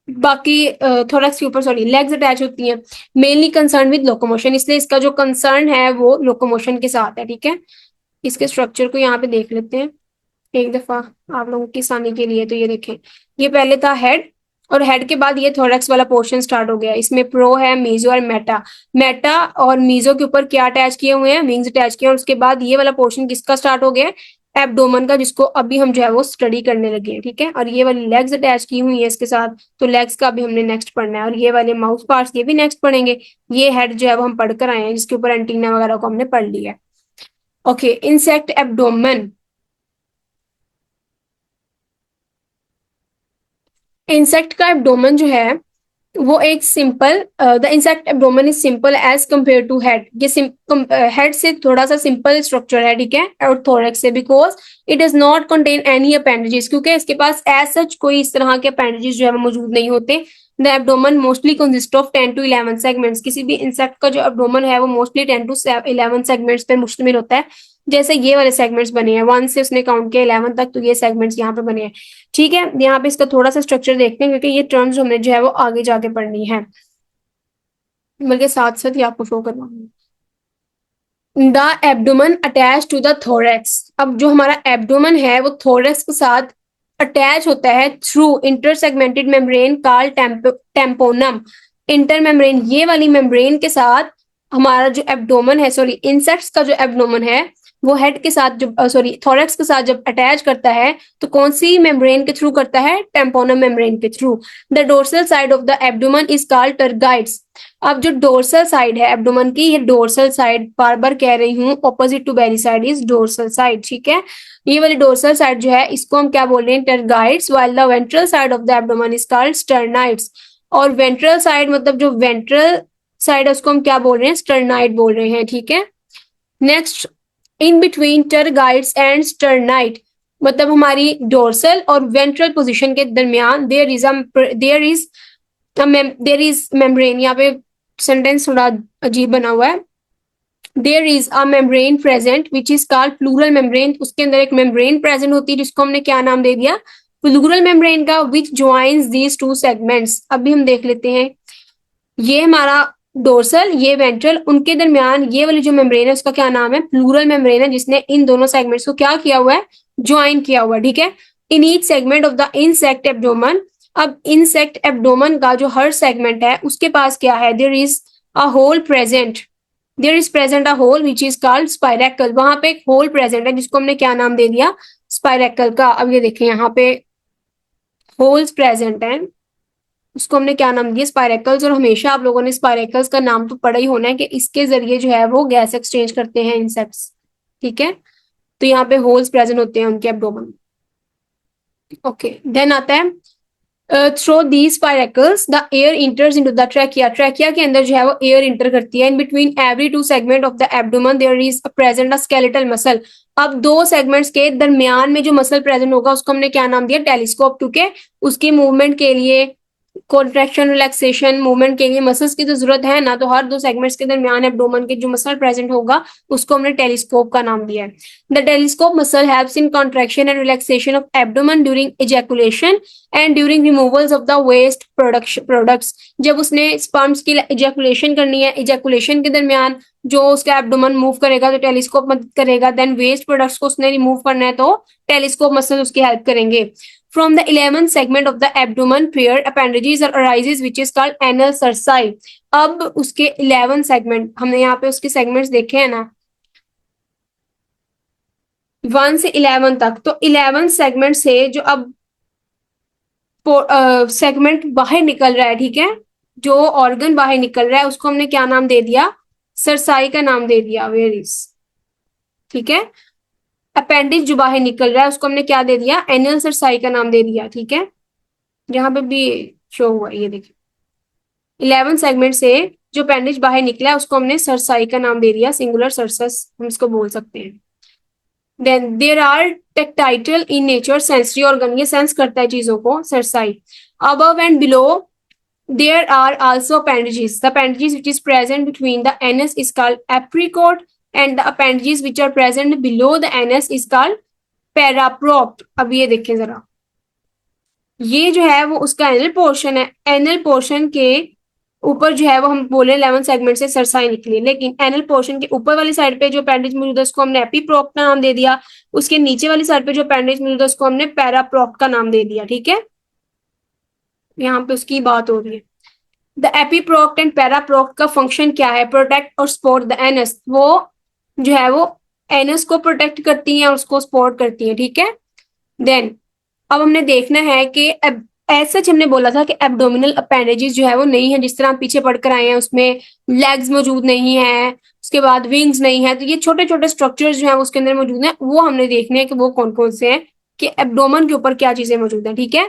A: बाकी थोरेक्स के ऊपर सॉरी लेग्स अटैच होती हैं, मेनली कंसर्न विद लोकोमोशन, इसलिए इसका जो कंसर्न है वो लोकोमोशन के साथ है, ठीक है। इसके स्ट्रक्चर को यहाँ पे देख लेते हैं एक दफा आप लोगों की आसानी के लिए। तो ये देखें, ये पहले था हेड, और हेड के बाद ये थोरेक्स वाला पोर्शन स्टार्ट हो गया। इसमें प्रो है, मीजो और मेटा। मेटा और मीजो के ऊपर क्या अटैच किए हुए हैं? विंग्स अटैच किए हैं। और उसके बाद ये वाला पोर्शन किसका स्टार्ट हो गया? एब्डोमन का, जिसको अभी हम जो है वो स्टडी करने लगे हैं, ठीक है। और ये वाली लेग्स अटैच की हुई है इसके साथ, तो लेग्स का भी हमने नेक्स्ट पढ़ना है। और ये वाले माउथ पार्ट्स ये भी नेक्स्ट पढ़ेंगे। ये हेड जो है वो हम पढ़कर आए हैं, जिसके ऊपर एंटीना वगैरह को हमने पढ़ लिया है। Okay, insect abdomen. इंसेक्ट का एब्डोमेन जो है वो एक simple, the insect abdomen is simple as compare to head. ये हेड से थोड़ा सा सिंपल स्ट्रक्चर है, ठीक है, और थोरेक्स से, because it does not contain any appendages, क्योंकि इसके पास एज सच कोई इस तरह के अपेंडेजेस जो है वो मौजूद नहीं होते। The abdomen mostly consist of 10 to 11 segments. किसी भी इंसेक्ट का जो एब्डोमेन है वो मोस्टली 10 to 11 सेगमेंट्स पर मुश्तमिल होता है। जैसे ये वाले सेगमेंट्स बने हैं 1 से उसने काउंट किया 11 तक, तो ये सेगमेंट्स यहाँ पे बने हैं, ठीक है। यहाँ पे इसका थोड़ा सा स्ट्रक्चर देखते हैं, क्योंकि ये टर्म्स हमने जो है वो आगे जाके पढ़नी है, बल्कि साथ साथ ही आपको शो करवाऊंगी। The abdomen attach to the thorax. अब जो हमारा एब्डोमन है वो थोरेक्स के साथ अटैच होता है through intersegmental membrane called tympanum. Inter membrane, ये वाली मेम्ब्रेन के साथ हमारा जो एब्डोमन है, सॉरी इंसेक्ट्स का जो एब्डोमन है वो हेड के साथ जब थोरैक्स के साथ जब अटैच करता है तो कौन सी मेम्ब्रेन के थ्रू करता है? टेम्पोनम मेम्ब्रेन के through. The dorsal side of the abdomen is called tergites. अब जो डोर्सल साइड है एब्डोमेन की, ये डोर्सल साइड, बार बार कह रही हूँ, opposite to belly side is dorsal side, ठीक है। ये वाली डोर्सल साइड जो है इसको हम क्या बोल रहे हैं? Tergites. While the ventral side of the abdomen is called sternites. और वेंट्रल साइड मतलब जो वेंट्रल साइड है उसको हम क्या बोल रहे हैं? स्टर्नाइड बोल रहे हैं, ठीक है। नेक्स्ट, इन बिटवीन टर्गाइड्स एंड स्टर्नाइड, मतलब हमारी डोर्सल और वेंट्रल पोजीशन के दरमियान देयर इज मेम्ब्रेन। यहाँ पे सेंटेंस थोड़ा अजीब बना हुआ है। There is a membrane present which is called pleural membrane. उसके अंदर एक मेम्ब्रेन प्रेजेंट होती है जिसको हमने क्या नाम दे दिया? प्लूरल मेम्ब्रेन का, विच ज्वाइंस दीज टू सेगमेंट्स। अभी हम देख लेते हैं, ये हमारा डोर्सल, ये वेंट्रल, उनके दरमियान ये वाली जो मेम्ब्रेन है उसका क्या नाम है? प्लूरल मेम्ब्रेन है, जिसने इन दोनों सेगमेंट्स को क्या किया हुआ है? ज्वाइन किया हुआ है, ठीक है। In each segment of the insect abdomen, अब इंसेक्ट एब्डोमेन का जो हर सेगमेंट है उसके पास क्या है? There is a hole present, there is present a hole which is called spiracle. वहां पे एक होल प्रेजेंट है जिसको हमने क्या नाम दे दिया? स्पाइरेकल का। अब ये देखें यहाँ पे होल्स प्रेजेंट है, उसको हमने क्या नाम दिया? स्पाइरेकल्स। और हमेशा आप लोगों ने स्पाइरेकल्स का नाम तो पढ़ा ही होना है कि इसके जरिए जो है वो गैस एक्सचेंज करते हैं इंसेक्ट्स, ठीक है। तो यहाँ पे होल्स प्रेजेंट होते हैं उनके एब्डोमेन। ओके, देन आता है through the spiracles the air enters into the trachea. Trachea के अंदर जो है वो एयर इंटर करती है। In between every two segment of the abdomen there is present a skeletal muscle. अब दो सेगमेंट्स के दरमियान में जो मसल प्रेजेंट होगा उसको हमने क्या नाम दिया? टेलीस्कोप, क्योंकि उसकी मूवमेंट के लिए, कॉन्ट्रैक्शन रिलैक्सेशन मूवमेंट के लिए मसल्स की तो जरूरत है ना, तो हर दो सेगमेंट्स के दरमियान एब्डोमेन के जो मसल प्रेजेंट होगा उसको हमने टेलीस्कोप का नाम दिया है। The telescope muscle helps in contraction and relaxation of abdomen during ejaculation and during removals of the waste products. जब उसने स्पर्म्स की इजैकुलेशन करनी है, इजैकुलेशन के दरमियान जो उसका एब्डोमेन मूव करेगा तो टेलीस्कोप मदद करेगा। देन वेस्ट प्रोडक्ट्स को उसने रिमूव करना है तो टेलीस्कोप मसल उसकी हेल्प करेंगे। From the 11th segment of the abdomen pair appendages arises which is called anal cerci। अब उसके 11 सेगमेंट, हमने यहाँ पे उसके सेगमेंट्स देखे हैं ना, 1 से 11 तक। तो 11 सेगमेंट से जो अब सेगमेंट बाहर निकल रहा है, ठीक है, जो ऑर्गन बाहर निकल रहा है उसको हमने क्या नाम दे दिया? सरसाई का नाम दे दिया, वेयर इज, ठीक है। अपेंडिज जो बाहर निकल रहा है उसको हमने क्या दे दिया? एनल सरसाई का नाम दे दिया, ठीक है। यहाँ पे भी शो हुआ, ये देखिए 11 सेगमेंट से जो अपेंडिज बाहर निकला है उसको हमने सरसाई का नाम दे दिया, सिंगुलर सरसस हम इसको बोल सकते हैं। Then there are tactile in nature, sensory organ, ये सेंस करता है चीजों को, cerci. Above and below there are also appendages, the appendages which is present between the anus is called apricot and the appendages which are present below the anus is called paraprop। अब ये देखें जरा, ये जो है वो उसका एनल पोर्शन है। एनल पोर्शन के ऊपर जो है वो हम बोले 11 सेगमेंट से सरसाई निकली, लेकिन एनल पोर्शन के ऊपर वाली साइड पे जो अपेंडिज मौजूद है उसको हमने एपीप्रोप का नाम दे दिया। उसके नीचे वाली साइड पे जो अपेंडिज मौजूद है उसको हमने पैराप्रोप का नाम दे दिया, ठीक है। यहाँ पे उसकी बात हो रही है। द एपीप्रोक्ट एंड पैराप्रोक्ट का फंक्शन क्या है? प्रोटेक्ट और सपोर्ट द एनस। वो जो है वो एनस को प्रोटेक्ट करती है और उसको सपोर्ट करती है, ठीक है। देन अब हमने देखना है कि ऐसा हमने बोला था कि एब्डोमिनल अपेंडेजेस जो है वो नहीं है, जिस तरह हम पीछे पढ़कर आए हैं उसमें लेग्स मौजूद नहीं है, उसके बाद विंग्स नहीं है। तो ये छोटे छोटे स्ट्रक्चर्स जो है उसके अंदर मौजूद है, वो हमने देखने हैं कि वो कौन कौन से हैं, कि एब्डोमन के ऊपर क्या चीजें मौजूद है, ठीक है।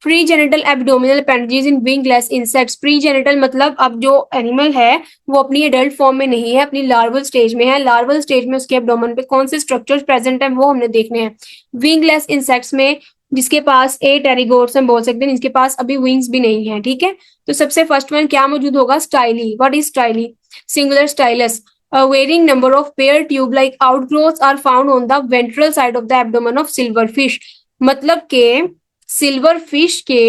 A: प्री जेनिटल एब्डोमिनल अपेंडेजेस इन विंगलेस इंसेक्ट्स। प्री जेनिटल मतलब अब जो एनिमल है वो अपनी एडल्ट फॉर्म में नहीं है, अपनी लार्वल स्टेज में है। लार्वल स्टेज में उसके एब्डोमन पे कौन से स्ट्रक्चर्स प्रेजेंट है वो हमने देखने हैं। विंगलेस इंसेक्ट्स में जिसके पास ए टेरिगोट्स हम बोल सकते हैं, जिसके पास अभी विंग्स भी नहीं है, ठीक है। तो सबसे फर्स्ट वन क्या मौजूद होगा? Styli. What is styli? Singular stylus. A varying number of pair tube-like outgrowths are found on the ventral side of the abdomen of silverfish। मतलब के सिल्वर फिश के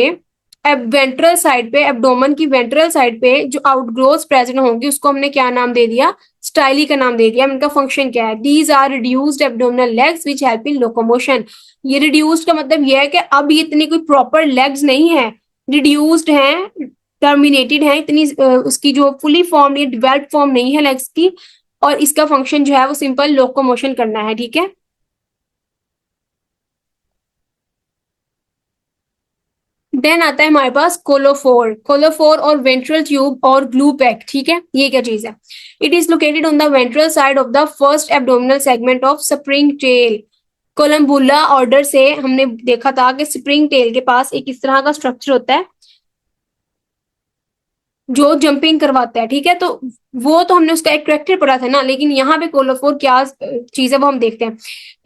A: वेंट्रल साइड पे, एब्डोमन की वेंट्रल साइड पे जो आउटग्रोथ प्रेजेंट होंगी उसको हमने क्या नाम दे दिया? स्टाइली का नाम दे दिया। इनका फंक्शन क्या है? These are reduced abdominal legs which help in locomotion. ये रिड्यूस्ड का मतलब यह है कि अब ये इतनी कोई प्रॉपर लेग्स नहीं है, रिड्यूस्ड हैं, टर्मिनेटेड है, इतनी उसकी जो फुली फॉर्म या डिवेल्प फॉर्म नहीं है लेग्स की। और इसका फंक्शन जो है वो सिंपल लोकोमोशन करना है, ठीक है। देन आता है हमारे पास कोलोफोर, कोलोफोर और वेंट्रल ट्यूब और ग्लू पैक, ठीक है। ये क्या चीज है? It is located on the ventral side of the first abdominal segment of springtail. Collembola order से हमने देखा था कि स्प्रिंग टेल के पास एक इस तरह का स्ट्रक्चर होता है जो जंपिंग करवाता है, ठीक है। तो वो तो हमने उसका एक करेक्टर पढ़ा था ना, लेकिन यहाँ पे कोलोफोर क्या चीज है वो हम देखते हैं।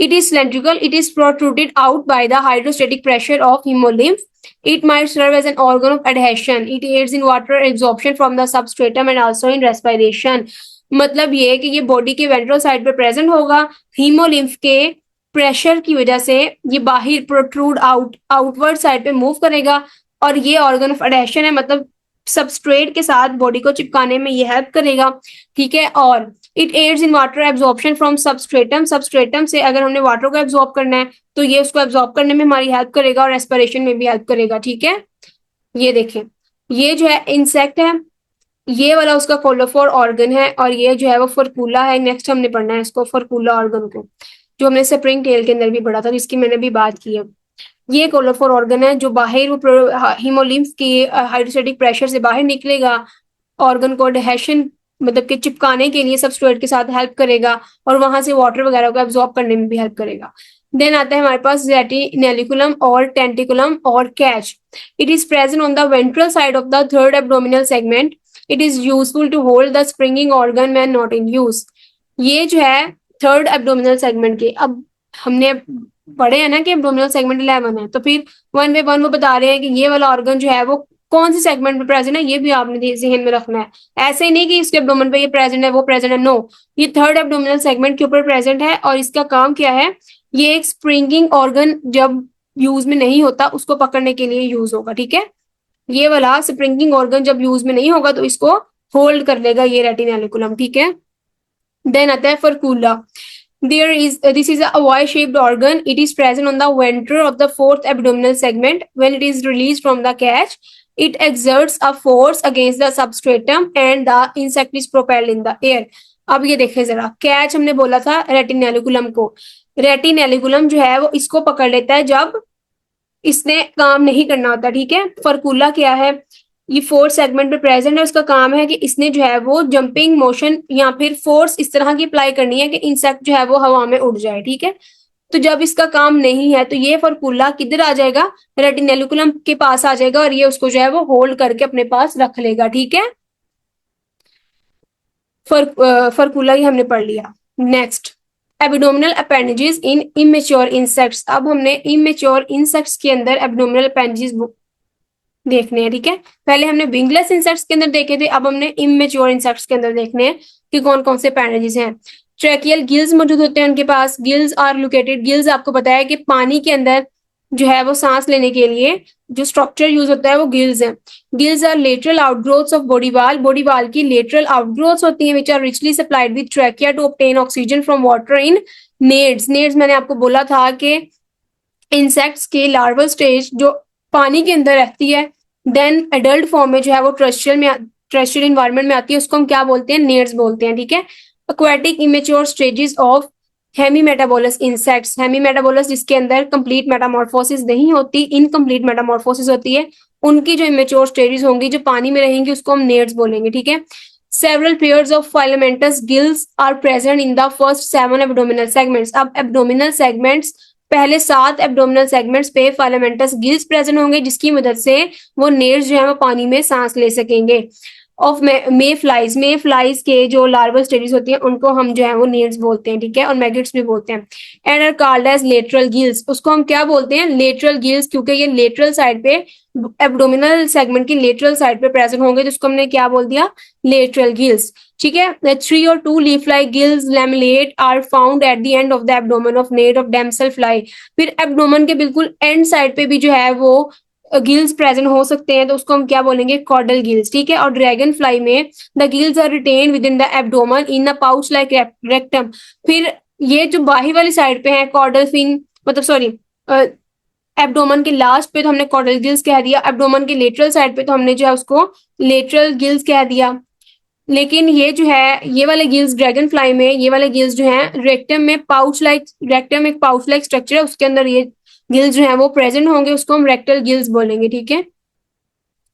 A: It is cylindrical, it is protruded out by the hydrostatic pressure of hemolymph. It might serve as an organ of adhesion. It aids in water absorption from the substratum and also in respiration. मतलब ये है कि ये बॉडी के वेंट्रल साइड पे प्रेजेंट होगा, हीमोलिम्फ के प्रेशर की वजह से ये बाहर प्रोट्रूड आउटवर्ड साइड पे मूव करेगा, और ये ऑर्गन ऑफ अडेशन है, मतलब सबस्ट्रेट के साथ बॉडी को चिपकाने में ये हेल्प करेगा, ठीक है। और it adds in water absorption from substratum, substratum से अगर हमने वाटर को एब्जॉर्ब करना है तो ये उसको एब्जॉर्ब करने में हमारी हेल्प करेगा और रेस्पिरेशन में भी हेल्प करेगा, ठीक है। ये देखें, ये जो है इंसेक्ट है, ये वाला उसका कोलोफोर ऑर्गन है, और ये जो है वो फरकूला है। नेक्स्ट हमने पढ़ना है इसको, फरकूला ऑर्गन को, जो हमने स्प्रिंग टेल के अंदर भी पढ़ा था, जिसकी मैंने भी बात की है। ये कोलोफोर ऑर्गन है जो बाहर वो हीमोलिम्फ की हाइड्रोस्टेटिक प्रेशर से बाहर निकलेगा, ऑर्गन को एडहेशन मतलब कि चिपकाने के लिए सबस्ट्रेट के साथ हेल्प करेगा, और वहां से वाटर वगैरह को एब्जॉर्ब करने में भी हेल्प करेगा। देन आता है हमारे पास रेटिनेलिकुलम और टेंटिकुलम और catch. It is present on the ventral side of the third abdominal segment. It is useful to hold the springing organ when not in use. ये जो है थर्ड एब्डोमिनल सेगमेंट के, अब हमने पढ़े हैं ना कि एब्डोमिनल सेगमेंट 11 है, तो फिर 1 by 1 वो बता रहे हैं कि ये वाला ऑर्गन जो है वो कौन सी सेगमेंट में प्रेजेंट है, ये भी आपने जहन में रखना है। ऐसे ही नहीं कि इसके एब्डोमेन पे ये प्रेजेंट है वो प्रेजेंट है, नो, ये थर्ड एब्डोमिनल सेगमेंट के ऊपर प्रेजेंट है, और इसका काम क्या है, ये एक स्प्रिंगिंग ऑर्गन जब यूज में नहीं होता उसको पकड़ने के लिए यूज होगा, ठीक है। ये वाला स्प्रिंगिंग ऑर्गन जब यूज में नहीं होगा तो इसको होल्ड कर लेगा ये रेटिनेलिकुलम, ठीक है। देन आता है फरकूला। This is a Y-shaped organ. It is present on the venter of the fourth abdominal segment. When it is released from the catch, it exerts a force against the substratum and the insect is propelled in the air. अब ये देखें जरा, कैच हमने बोला था रेटिनेलिकुलम को, रेटिनेलिकुलम जो है वो इसको पकड़ लेता है जब इसने काम नहीं करना होता, ठीक है। फरकूला क्या है, ये फोर्थ सेगमेंट पे प्रेजेंट है, उसका काम है कि इसने जो है वो जंपिंग मोशन या फिर फोर्स इस तरह की अप्लाई करनी है कि इंसेक्ट जो है वो हवा में उड़ जाए, ठीक है। तो जब इसका काम नहीं है तो ये फरकूला किधर आ जाएगा, रेटिनेलिकुलम के पास आ जाएगा, और ये उसको जो है वो होल्ड करके अपने पास रख लेगा, ठीक है। फरकूला ही हमने पढ़ लिया। नेक्स्ट, एब्डोमिनल अपेंडेजेस इन इमेच्योर इंसेक्ट्स। अब हमने इमेच्योर इंसेक्ट्स के अंदर एब्डोमिनल अपेंडेजेस देखने हैं, ठीक है। पहले हमने विंगलेस इंसेक्ट्स के अंदर देखे थे, अब हमने इमेच्योर इंसेक्ट्स के अंदर देखने हैं कि कौन कौन से अपेंडेजेस हैं। ट्रैकियल गिल्स मौजूद होते हैं उनके पास, गिल्स आर लोकेटेड, गिल्स आपको पता है कि पानी के अंदर जो है वो सांस लेने के लिए जो स्ट्रक्चर यूज होता है वो गिल्स है। Gills are lateral outgrowths of body wall, body wall की लेटरल आउटग्रोथ्स होती हैं which are richly supplied with trachea to obtain oxygen from water in naiads. Naiads मैंने आपको बोला था कि इंसेक्ट्स के लार्वल स्टेज जो पानी के अंदर रहती है, देन एडल्ट फॉर्म में जो है वो ट्रेस्ट्रियल इन्वायरमेंट में आती है, उसको हम क्या बोलते हैं, नेड्स बोलते हैं, ठीक है। Aquatic immature stages of hemimetabolous insects, hemimetabolous जिसके अंदर कंप्लीट मेटामॉर्फोसिस नहीं होती, इनकम्प्लीट मेटामॉर्फोसिस होती है, उनकी जो इमेच्योर स्टेजेस होंगी जो पानी में रहेंगी उसको हम नेड्स बोलेंगे, ठीक है। Several pairs of filamentous gills are present in the first 7 abdominal segments. अब abdominal segments, पहले 7 एब्डोमिनल सेगमेंट्स पे फाइलामेंटस गिल्स प्रेजेंट होंगे जिसकी मदद से वो नेड्स जो है वो पानी में सांस ले सकेंगे। ऑफ मे फ्लाइज के जो लार्वल स्टेजेस होती हैं उनको हम जो है वो नेड्स बोलते हैं, ठीक है, और मैगेट्स भी बोलते हैं। And are called as lateral gills, उसको हम क्या बोलते हैं, लेटरल गिल्स, क्योंकि ये लेटरल साइड पे एब्डोमिनल सेगमेंट की लेटरल साइड पे प्रेजेंट होंगे, जिसको हमने क्या बोल दिया, लेटरल गिल्स, ठीक है। 3 और 2 leaf like gills lamellate are found at the end of the abdomen of naiad of damselfly. फिर एब्डोमेन के बिल्कुल एंड साइड पे भी जो है वो गिल्स प्रेजेंट हो सकते हैं, तो उसको हम क्या बोलेंगे, कॉर्डल गिल्स, ठीक है। और ड्रैगन फ्लाई में the gills are retain within the abdomen in a pouch like rectum. फिर ये जो बाही वाली साइड पे है कॉर्डल फिन, मतलब सॉरी एब्डोमेन के लास्ट पे तो हमने कॉर्डल गिल्स कह दिया, एब्डोमेन के लेटरल साइड पे तो हमने जो है उसको लेटरल गिल्स कह दिया। लेकिन ये जो है ये वाले गिल्स ड्रैगन फ्लाई में ये वाले गिल्स जो हैं रेक्टम एक पाउच लाइक स्ट्रक्चर है, उसके अंदर ये गिल्स जो है वो प्रेजेंट होंगे, उसको हम रेक्टल गिल्स बोलेंगे। ठीक है,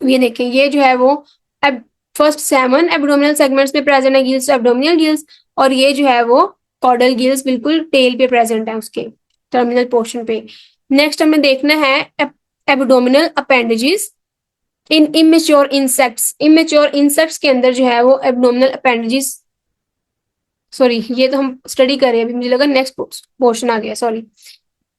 A: ये देखें ये जो है वो अब फर्स्ट सैमन एब्डोमिनल सेगमेंट्स में प्रेजेंट है गिल्स, एब्डोमिनल गिल्स, और ये जो है वो कॉर्डल गिल्स बिल्कुल टेल पे प्रेजेंट है, उसके टर्मिनल पोर्शन पे। नेक्स्ट हमें देखना है एब्डोमिनल अपेंडेजेस इन इमेच्योर इंसेक्ट्स के अंदर जो है वो एब्डोमिनल अपेंडेजेस, सॉरी ये तो हम स्टडी कर रहे हैं अभी, मुझे लगा नेक्स्ट पोर्शन आ गया, सॉरी।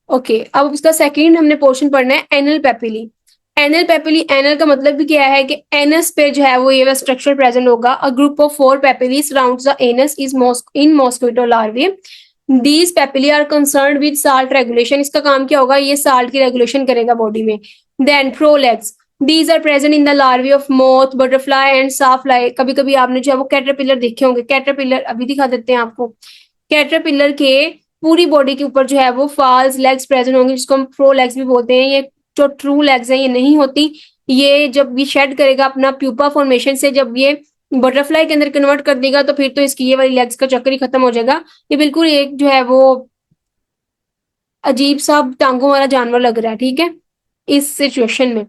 A: ओके, अब उसका सेकंड हमने पोर्शन पढ़ना है एनल पेपिली। एनल का मतलब भी क्या है कि एनस पे जो है वो ये स्ट्रक्चर प्रेजेंट होगा। A group of 4 papillae surrounds the anus is in mosquito larvae. These papillae are concerned with salt regulation. इसका काम क्या होगा, ये साल्ट की रेगुलेशन करेगा बॉडी में। Then prolegs, these are present in the larvae of moth, butterfly and sawfly. कभी कभी आपने जो है वो कैटरपिलर देखे होंगे, कैटरपिलर अभी दिखा देते हैं आपको। कैटरपिलर के पूरी बॉडी के ऊपर जो है वो फाल्स लेग्स प्रेजेंट होंगे, जिसको हम प्रोलेग्स भी बोलते हैं। ये जो ट्रू लेग्स हैं ये नहीं होती, ये जब ये शेड करेगा अपना प्यूपा फॉर्मेशन से, जब ये बटरफ्लाई के अंदर कन्वर्ट कर देगा तो फिर तो इसकी ये वाली लेग्स का चक्कर ही खत्म हो जाएगा। ये बिल्कुल एक जो है वो अजीब सा टांगों वाला जानवर लग रहा है, ठीक है, इस सिचुएशन में।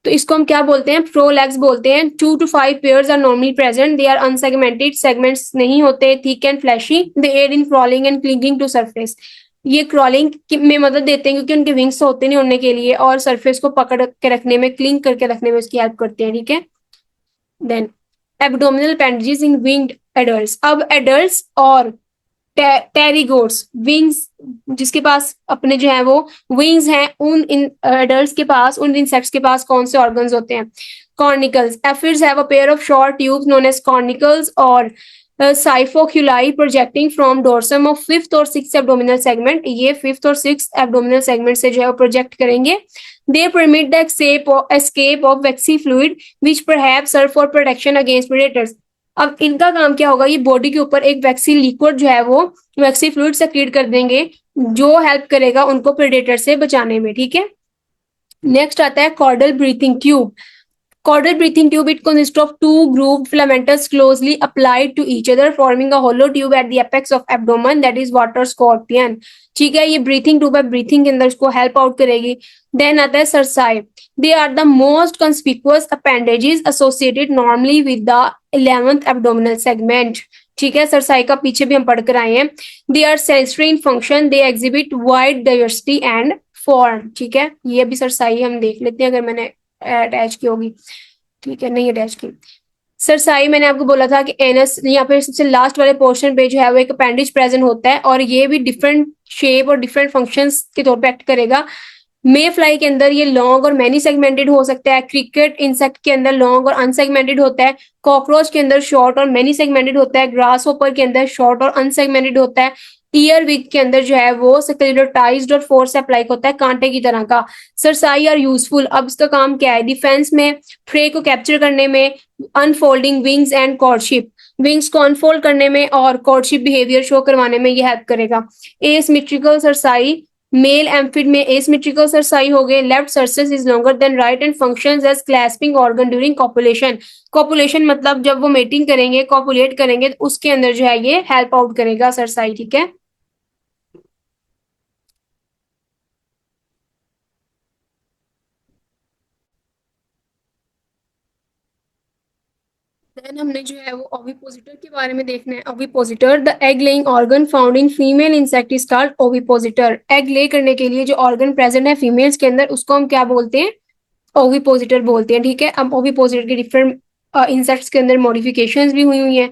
A: तो इसको हम क्या बोलते हैं, प्रोलेग्स बोलते हैं। 2 to 5 pairs are normally present, they are unsegmented, segments नहीं होते, thick and fleshy, they aid in crawling and clinging to surface. ये क्रॉलिंग में मदद देते हैं क्योंकि उनके विंग्स होते नहीं उड़ने के लिए, और सरफेस को पकड़ के रखने में, क्लिंग करके रखने में उसकी हेल्प करते हैं। ठीक है, देन एब्डोमिनल appendages इन विंग्ड एडल्ट्स। अब एडल्ट्स और टेरिगोट्स विंग्स, जिसके पास अपने जो है वो विंग्स हैं, उन इन एडल्ट्स के पास, उन इंसेक्ट्स के पास कौन से ऑर्गन्स होते हैं, cornicles. Aphids have a pair of short tubes known as cornicles और siphunculi projecting from dorsum of fifth और सिक्स एब्डोमिनल सेगमेंट। ये फिफ्थ और सिक्स एब्डोमिनल सेगमेंट से जो है प्रोजेक्ट करेंगे। They permit the escape of waxy fluid which perhaps serve for protection against predators। अब इनका काम क्या होगा, ये बॉडी के ऊपर एक वैक्सी लिक्विड जो है वो वैक्सी फ्लूइड सेक्रेट कर देंगे, जो हेल्प करेगा उनको प्रेडेटर से बचाने में। ठीक है, नेक्स्ट आता है caudal breathing tube. Caudal breathing tube, it consists of two grooved filamentous closely applied to each other, forming a hollow tube at the apex of abdomen, that is water scorpion। ठीक है, ये ब्रीथिंग ट्यूब है, ब्रीथिंग के अंदर इसको हेल्प आउट करेगी। देन आता है cerci. They are the most conspicuous appendages associated normally with the 11th abdominal segment. ठीक है, सरसाई का पीछे भी हम पढ़कर आए हैं। They are sensory in function, they exhibit wide diversity and form. ठीक है, ये भी सरसाई हम देख लेते हैं अगर मैंने अटैच की होगी। ठीक है, नहीं अटैच की। सरसाई मैंने आपको बोला था कि एनस यहाँ पे सबसे लास्ट वाले पोर्शन पे जो है वो एक अपेंडिज प्रेजेंट होता है, और ये भी डिफरेंट शेप और डिफरेंट फंक्शंस के तौर पे एक्ट करेगा। मे फ्लाई के अंदर ये लॉन्ग और मैनी सेगमेंटेड हो सकता है, क्रिकेट इंसेक्ट के अंदर लॉन्ग और अनसेगमेंटेड होता है, कॉकरोच के अंदर शॉर्ट और मैनी सेगमेंटेड होता है, ग्रास होपर के अंदर शॉर्ट और अनसेगमेंटेड होता है, ईयर विग के अंदर जो है वो सेक्युलरटाइज्ड और फोर्स अप्लाई होता है, कांटे की तरह का। Cerci are useful. अब इसका काम क्या है, डिफेंस में, प्रे को कैप्चर करने में, अनफोल्डिंग विंग्स एंड कॉर्डशिप, विंग्स को अनफोल्ड करने में और कॉर्डशिप बिहेवियर शो करवाने में ये हेल्प करेगा। एसिमेट्रिकल सरसाई, मेल एम्फिड में एसिमेट्रिकल सरसाई हो गए। Left cercus is longer than right and functions as clasping organ during copulation. Copulation मतलब जब वो मेटिंग करेंगे, कॉपुलेट करेंगे, तो उसके अंदर जो है ये हेल्प आउट करेगा सरसाई। ठीक है, देन हमने जो है वो ओविपोजिटर के बारे में देखना है। ओविपोजिटर, the egg laying organ found in female insect is called ओविपोजिटर। Egg ले करने के लिए जो ऑर्गन प्रेजेंट है फीमेल्स के अंदर, उसको हम क्या बोलते हैं, ओविपोजिटर बोलते हैं। ठीक है, अब ओविपोजिटर के डिफरेंट इंसेक्ट्स के अंदर मॉडिफिकेशंस भी हुई हैं।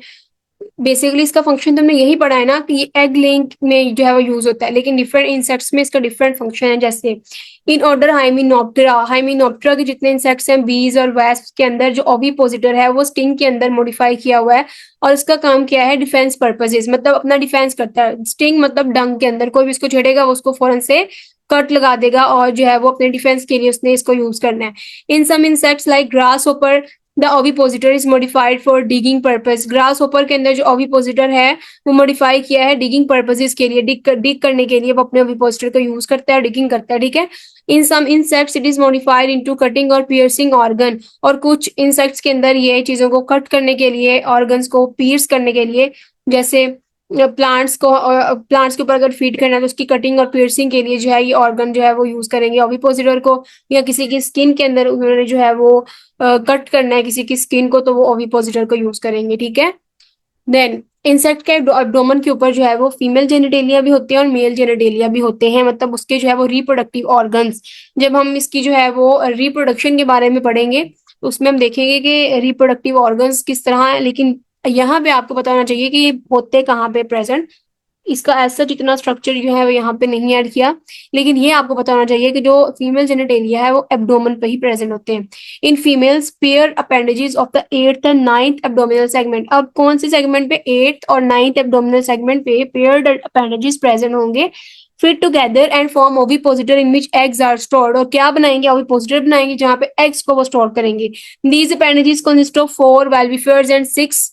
A: बेसिकली इसका फंक्शन तुमने यही पढ़ा है ना कि ये एग लेइंग में जो है वो यूज होता है, लेकिन डिफरेंट इंसेक्ट्स में इसका डिफरेंट फंक्शन है। जैसे इन ऑर्डर हाइमिनोप्टेरा के जितने इंसेक्ट्स हैं, बीज और वैस्प के अंदर जो ओविपोजिटर है वो स्टिंग के अंदर मॉडिफाई किया हुआ है, और इसका काम क्या है, डिफेंस पर्पजेस, मतलब अपना डिफेंस करता है। स्टिंग मतलब डंग के अंदर कोई भी इसको छेड़ेगा वो उसको फौरन से कट लगा देगा, और जो है वो अपने डिफेंस के लिए उसने इसको यूज करना है। In some insects like grasshopper, the ovipositor is modified for digging purpose. Grasshopper के अंदर जो ओविपोजिटर है वो मॉडिफाई किया है डिगिंग पर्पजेस के लिए, डिग करने के लिए वो अपने ओविपोजिटर का यूज करता है, डिगिंग करता है, ठीक है। In some insects it is modified into cutting और पियर्सिंग ऑर्गन, और कुछ इंसेक्ट्स के अंदर ये चीजों को कट करने के लिए, ऑर्गन्स को पियर्स करने के लिए, जैसे प्लांट्स के ऊपर अगर फीड करना है तो उसकी कटिंग और पियर्सिंग के लिए जो है ये ऑर्गन जो है वो यूज करेंगे ओविपोजिटर को, या किसी की स्किन के अंदर उन्होंने जो है वो कट करना है किसी की स्किन को तो वो ओविपोजिटर को यूज करेंगे, ठीक है। देन इंसेक्ट के एब्डोमेन के ऊपर जो है वो फीमेल जेनिटेलिया भी होते हैं और मेल जेनिटेलिया भी होते हैं, मतलब उसके जो है वो रिप्रोडक्टिव ऑर्गन्स। जब हम इसकी जो है वो रिप्रोडक्शन के बारे में पढ़ेंगे तो उसमें हम देखेंगे कि रिप्रोडक्टिव ऑर्गन्स किस तरह है, लेकिन यहाँ पे आपको बताना चाहिए कि ये होते कहाँ पे प्रेजेंट। इसका ऐसा जितना स्ट्रक्चर जो है वो यहाँ पे नहीं ऐड किया, लेकिन ये आपको बताना चाहिए कि जो फीमेल जेनिटेलिया है वो एब्डोमेन पे ही प्रेजेंट होते हैं। In females pair appendages of the 8th and 9th abdominal segment. अब कौन से सेगमेंट पे 8th और 9th एब्डोमिनल सेगमेंट पे पेयर्ड अपेंडेजेस प्रेजेंट होंगे, fit together and form ovipositor in which eggs are stored. और क्या बनाएंगे, ओविपोजिटर बनाएंगे जहाँ पे एग्स को वो स्टोर करेंगे। These appendages consist of 4 valvifers and 6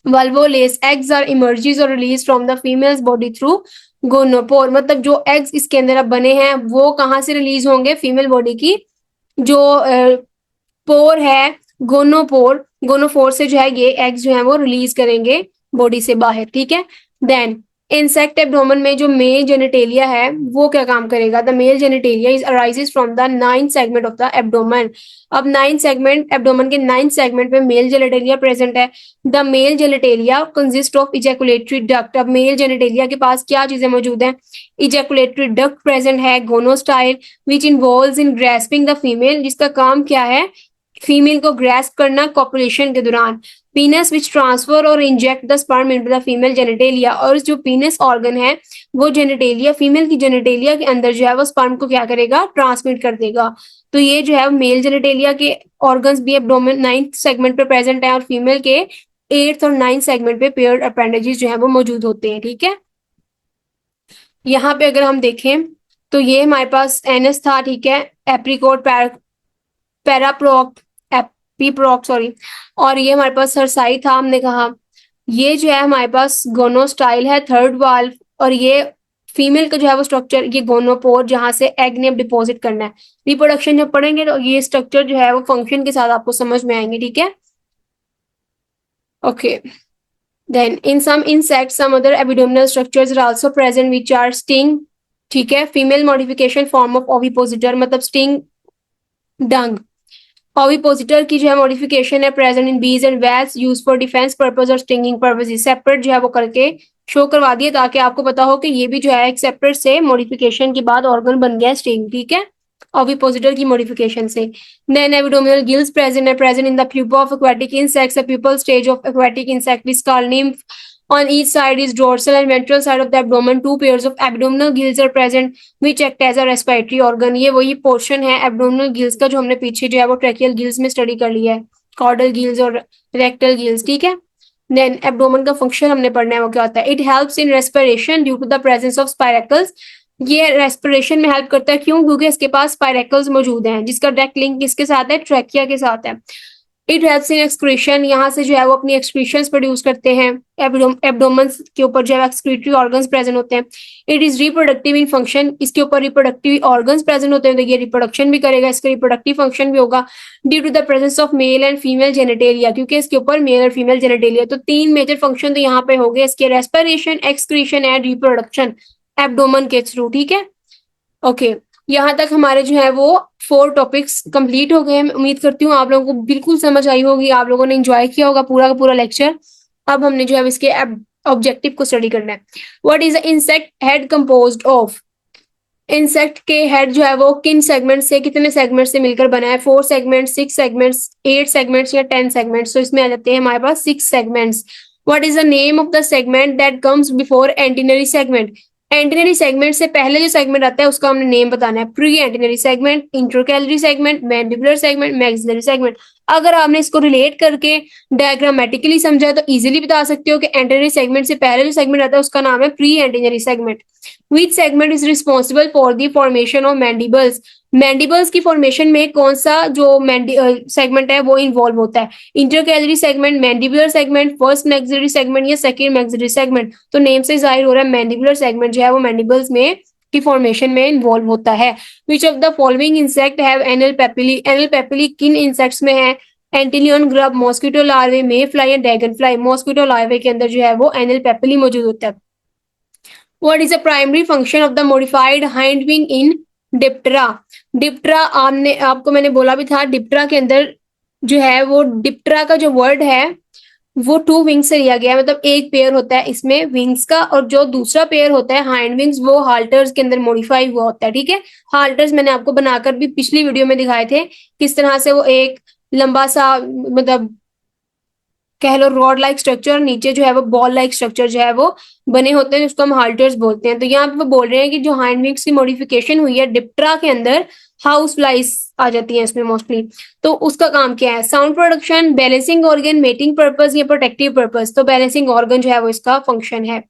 A: valvolase। eggs are emerges or released from the female's body through gonopore। मतलब जो eggs इसके अंदर अब बने हैं वो कहाँ से रिलीज होंगे, फीमेल बॉडी की जो पोर है गोनोपोर, गोनोफोर से जो है ये एग्स जो है वो रिलीज करेंगे बॉडी से बाहर, ठीक है। देन इंसेक्ट एब्डोमेन में जो मेल जेनिटेलिया है वो क्या काम करेगा, the male genitalia is arises from the 9th segment of the abdomen. अब 9th सेगमेंट, एब्डोमेन के 9th सेगमेंट में मेल जेनिटेलिया प्रेजेंट है। The male genitalia consist of ejaculatory duct. अब मेल जेनिटेलिया के पास क्या चीजें मौजूद हैं, इजैकुलेटरी डक्ट प्रेजेंट है, gonostyle which involves in grasping the female, जिसका काम क्या है, फीमेल को ग्रेस्प करना कॉपुलेशन के दौरान। पीनस विच ट्रांसफर और inject the sperm into the female genitalia. और जो पीनस ऑर्गन है वो जेनिटेलिया, फीमेल की जेनिटेलिया के अंदर जो है वो स्पर्म को क्या करेगा, ट्रांसमिट कर देगा। तो ये जो है मेल जेनिटेलिया के ऑर्गन्स भी एब्डोमेन 9th सेगमेंट पे प्रेजेंट है और फीमेल के 8th और 9th सेगमेंट पे पेयर्ड अपेंडेजेस जो है वो मौजूद होते हैं, ठीक है। यहाँ पे अगर हम देखें तो ये हमारे पास एनस था, ठीक है, एप्रिकोट, पैराप्रोक, एपीप्रोक सॉरी, और ये हमारे पास सरसाई था, हमने कहा। ये जो है हमारे पास गोनोस्टाइल है, थर्ड वाल्व, और ये फीमेल का जो है वो स्ट्रक्चर ये गोनोपोर जहां से एग ने डिपॉजिट करना है। रिप्रोडक्शन जब पढ़ेंगे तो ये स्ट्रक्चर जो है वो फंक्शन के साथ आपको समझ में आएंगे, ठीक है। Okay, then in some insects some other abdominal structures are also present which are sting, ठीक है, female modification form of ovipositor, मतलब स्टिंग डंग। ओविपोजिटर की जो है मॉडिफिकेशन है प्रेजेंट इन बीज एंड वैल्स यूज फॉर डिफेंस पर्पज और स्टिंगिंग पर्पज। सेपरेट जो है वो करके शो करवा दिए ताकि आपको पता हो कि ये भी जो है एक सेपरेट से मॉडिफिकेशन के बाद ऑर्गन बन गया स्टिंग, ठीक है, ओविपोजिटर की मॉडिफिकेशन से। देन एबिडोमिनल गिल्स प्रेजेंट है, present in the pupa of aquatic insects, a pupal stage of aquatic insect which called nymph। On each side is dorsal and ventral side of the abdomen. Two pairs of abdominal gills are present, which act as a respiratory organ। ये वही पोर्शन है abdominal gills का जो हमने पीछे जो है वो ट्रैकियल गिल्स में स्टडी कर लिया है, कॉर्डल गिल्स और रेक्टल गिल्स, ठीक है। देन एब्डोमेन का फंक्शन हमने पढ़ना है वो क्या होता है, it helps in respiration due to the presence of spiracles. ये रेस्पिरेशन में हेल्प करता है, क्यों, क्योंकि इसके पास स्पाइरेकल्स मौजूद हैं, जिसका डायरेक्ट लिंक किसके साथ है, ट्रैकिया के साथ है। इट हेल्प्स इन एक्सक्रीशन, यहाँ से जो है वो अपनी एक्सक्रीशंस प्रोड्यूस करते हैं। एब्डोमेन के ऊपर जो है एक्सक्रीटरी ऑर्गन्स प्रेजेंट होते हैं। It is reproductive in function, इसके ऊपर रिप्रोडक्टिव ऑर्गन्स प्रेजेंट होते हैं तो ये रिप्रोडक्शन भी करेगा, इसका रिप्रोडक्टिव फंक्शन भी होगा due to the presence of male and female genitalia, क्योंकि इसके ऊपर मेल और फीमेल जेनिटेलिया। तो 3 मेजर फंक्शन तो यहाँ पे हो गए इसके, respiration, excretion and reproduction abdomen के थ्रू, ठीक है। ओके, यहाँ तक हमारे जो है वो 4 टॉपिक्स कंप्लीट हो गए हैं। उम्मीद करती हूँ आप लोगों को बिल्कुल समझ आई होगी, आप लोगों ने एंजॉय किया होगा पूरा का पूरा लेक्चर। अब हमने जो है इसके ऑब्जेक्टिव को स्टडी करना है। What is the insect head composed of. Insect के हेड जो है वो किन सेगमेंट से, कितने सेगमेंट से मिलकर बना है, 4 सेगमेंट्स, 6 सेगमेंट्स, 8 सेगमेंट्स या 10 सेगमेंट्स। तो इसमें आ जाते हैं हमारे पास 6 segments. What is the name of the segment that comes before antennary segment. Antennary segment से पहले जो सेगमेंट आता है उसका हमने नेम बताना है, pre antennary segment, intercalary segment, mandibular segment, maxillary segment. अगर आपने इसको रिलेट करके डायग्रामेटिकली समझा तो इजीली बता सकते हो कि एंटीनरी सेगमेंट से पहले जो सेगमेंट आता है उसका नाम है pre antennary segment. Which segment is responsible for the formation of mandibles? Mandibles की फॉर्मेशन में कौन सा जो सेगमेंट है वो इन्वॉल्व होता है? Intercalary segment, mandibular segment, first maxillary segment या सेकंड मैक्सिलरी सेगमेंट? तो नेम से जाहिर हो रहा है मैंडिबुलर सेगमेंट जो है वो मैंडिबल्स में की फॉर्मेशन में इन्वॉल्व होता है। Which of the following insect have anal papillae? Anal papillae किन इंसेक्ट्स में है? एंटिलियन ग्रब, मॉस्किटो लार्वे, मे फ्लाई या ड्रैगन फ्लाई? मॉस्किटो लार्वे के अंदर जो है वो एनल पेपिली मौजूद होता है। What is the primary function of the modified hind wing in डिप्टरा? डिप्टरा आपने आपको मैंने बोला भी था, डिप्टरा के अंदर जो है वो डिप्टरा का जो वर्ड है वो टू विंग से लिया गया है, मतलब एक पेयर होता है इसमें विंग्स का, और जो दूसरा पेयर होता है हाइंड विंग्स वो हाल्टर्स के अंदर मॉडिफाई हुआ होता है। ठीक है, हाल्टर्स मैंने आपको बनाकर भी पिछली वीडियो में दिखाए थे किस तरह से वो एक लंबा सा मतलब कह लो रॉड लाइक स्ट्रक्चर, नीचे जो है वो बॉल लाइक स्ट्रक्चर जो है वो बने होते हैं जिसको हम हाल्टर्स बोलते हैं। तो यहाँ पे वो बोल रहे हैं कि जो हाइंड विंग्स की मॉडिफिकेशन हुई है डिप्टरा के अंदर, हाउस फ्लाइज आ जाती हैं इसमें मोस्टली, तो उसका काम क्या है? Sound production, balancing organ, mating purpose या प्रोटेक्टिव पर्पस? तो बैलेंसिंग ऑर्गन जो है वो इसका फंक्शन है।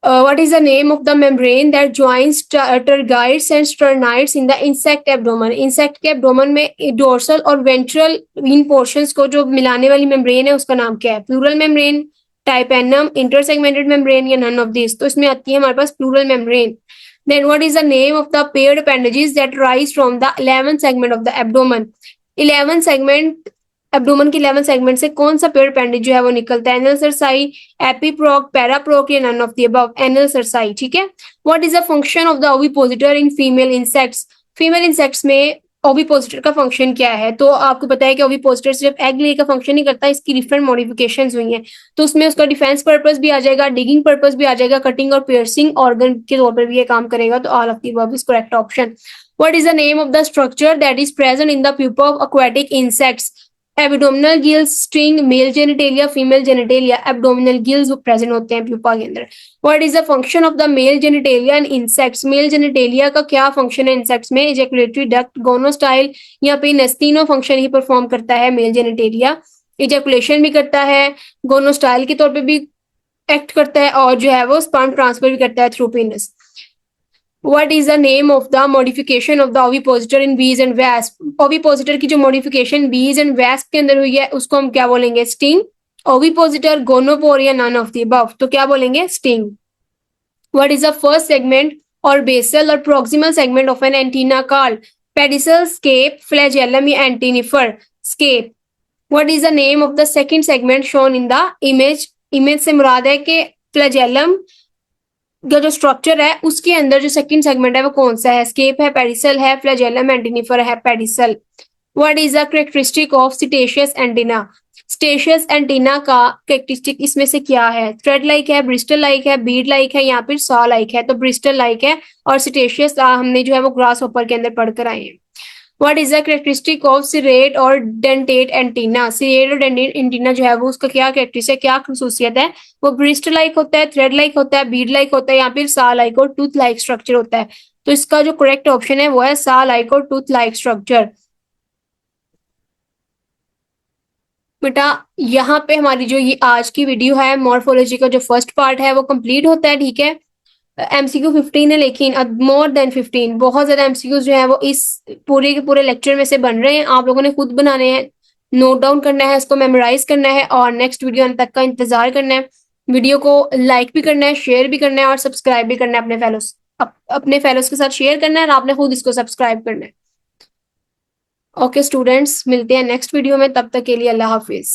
A: What is the name of the membrane that joins tergites and sternites in the insect abdomen? Insect के एब्डोमन में डोर्सल और वेंट्रल इन पोर्शंस को जो मिलाने वाली मेम्ब्रेन है उसका नाम क्या है? Pleural membrane, tympanum, intersegmented membrane या नन ऑफ दिस? तो इसमें आती है हमारे पास pleural membrane. Then what is the name of the paired appendages that rise from the 11th segment of the abdomen? 11 segment abdomen के 11 सेगमेंट से कौन सा पेयर अपेंडेज जो है वो निकलता है? एनल सरसाई, एपीप्रोक, पैराप्रोक या none of the above? Anal cerci. ठीक है। What is the function of the ovipositor in female insects? Female insects में ओविपोजिटर का फंक्शन क्या है? तो आपको पता है कि ओविपोजिटर सिर्फ एग ले का फंक्शन नहीं करता, इसकी डिफरेंट मॉडिफिकेशंस हुई हैं, तो उसमें उसका डिफेंस पर्पस भी आ जाएगा, डिगिंग पर्पस भी आ जाएगा, कटिंग और पियर्सिंग ऑर्गन के तौर पर भी ये काम करेगा। तो all of the above is correct option. What is the name of the structure that is present in the pupa of aquatic insects? Abdominal gills, sting, male genitalia, female genitalia? Abdominal gills present होते हैं pupa के अंदर। What is the function of the male genitalia in insects? Male genitalia का क्या function है insects में? Ejaculatory duct, gonostyle या penis? तीनों function ही perform करता है male genitalia। ejaculation भी करता है, gonostyle के तौर पे भी act करता है, और जो है वो sperm transfer भी करता है through penis। What is the name of the modification of the ovipositor in bees and wasp? ovipositor की जो modification bees and wasp के अंदर हुई है उसको हम क्या बोलेंगे? sting, ovipositor, gonopore या none of the above? तो क्या बोलेंगे? sting। What is the first segment or basal or proximal segment of an antenna called? pedicel, scape, flagellum या antennifer? scape। What is the name of the second segment shown in the image? image से मुराद है कि flagellum का जो स्ट्रक्चर है उसके अंदर जो सेकंड सेगमेंट है वो कौन सा है? स्केप है, पेडिसल है, फ्लैजेलम एंटीनिफर है, pedicel. What is the characteristic of setaceous antenna? Setaceous antenna का कैरेक्टरिस्टिक इसमें से क्या है? थ्रेड लाइक है, ब्रिस्टल लाइक है, बीड लाइक है या फिर सॉ लाइक है? तो ब्रिस्टल लाइक है, और सिटेशियस हमने जो है वो ग्रास होपर के अंदर पढ़कर आए हैं। What is the characteristic of serrate और dentate antenna? serrate और dentate antenna जो है वो उसका क्या कैरेक्टरिस्टिक है, क्या खसूसियत है? वो ब्रिस्ट लाइक होता है, थ्रेड लाइक होता है, बीड लाइक होता है या फिर सा लाइक और टूथ लाइक स्ट्रक्चर होता है? तो इसका जो करेक्ट ऑप्शन है वो है सा लाइक और टूथ लाइक स्ट्रक्चर। बेटा यहाँ पे हमारी जो ये आज की वीडियो है मॉर्फोलॉजी का जो फर्स्ट पार्ट है वो कंप्लीट होता है। ठीक है, एमसीक्यू 15 है, लेकिन मोर देन 15 बहुत ज्यादा एमसीक्यू जो है वो इस पूरे के पूरे लेक्चर में से बन रहे हैं। आप लोगों ने खुद बनाने हैं, नोट डाउन करना है, इसको मेमोराइज करना है और नेक्स्ट वीडियो आने तक का इंतजार करना है। वीडियो को लाइक भी करना है, शेयर भी करना है और सब्सक्राइब भी करना है अपने फेलोज के साथ शेयर करना है, और आपने खुद इसको सब्सक्राइब करना है। ओके स्टूडेंट्स, मिलते हैं नेक्स्ट वीडियो में, तब तक के लिए अल्लाह हाफिज।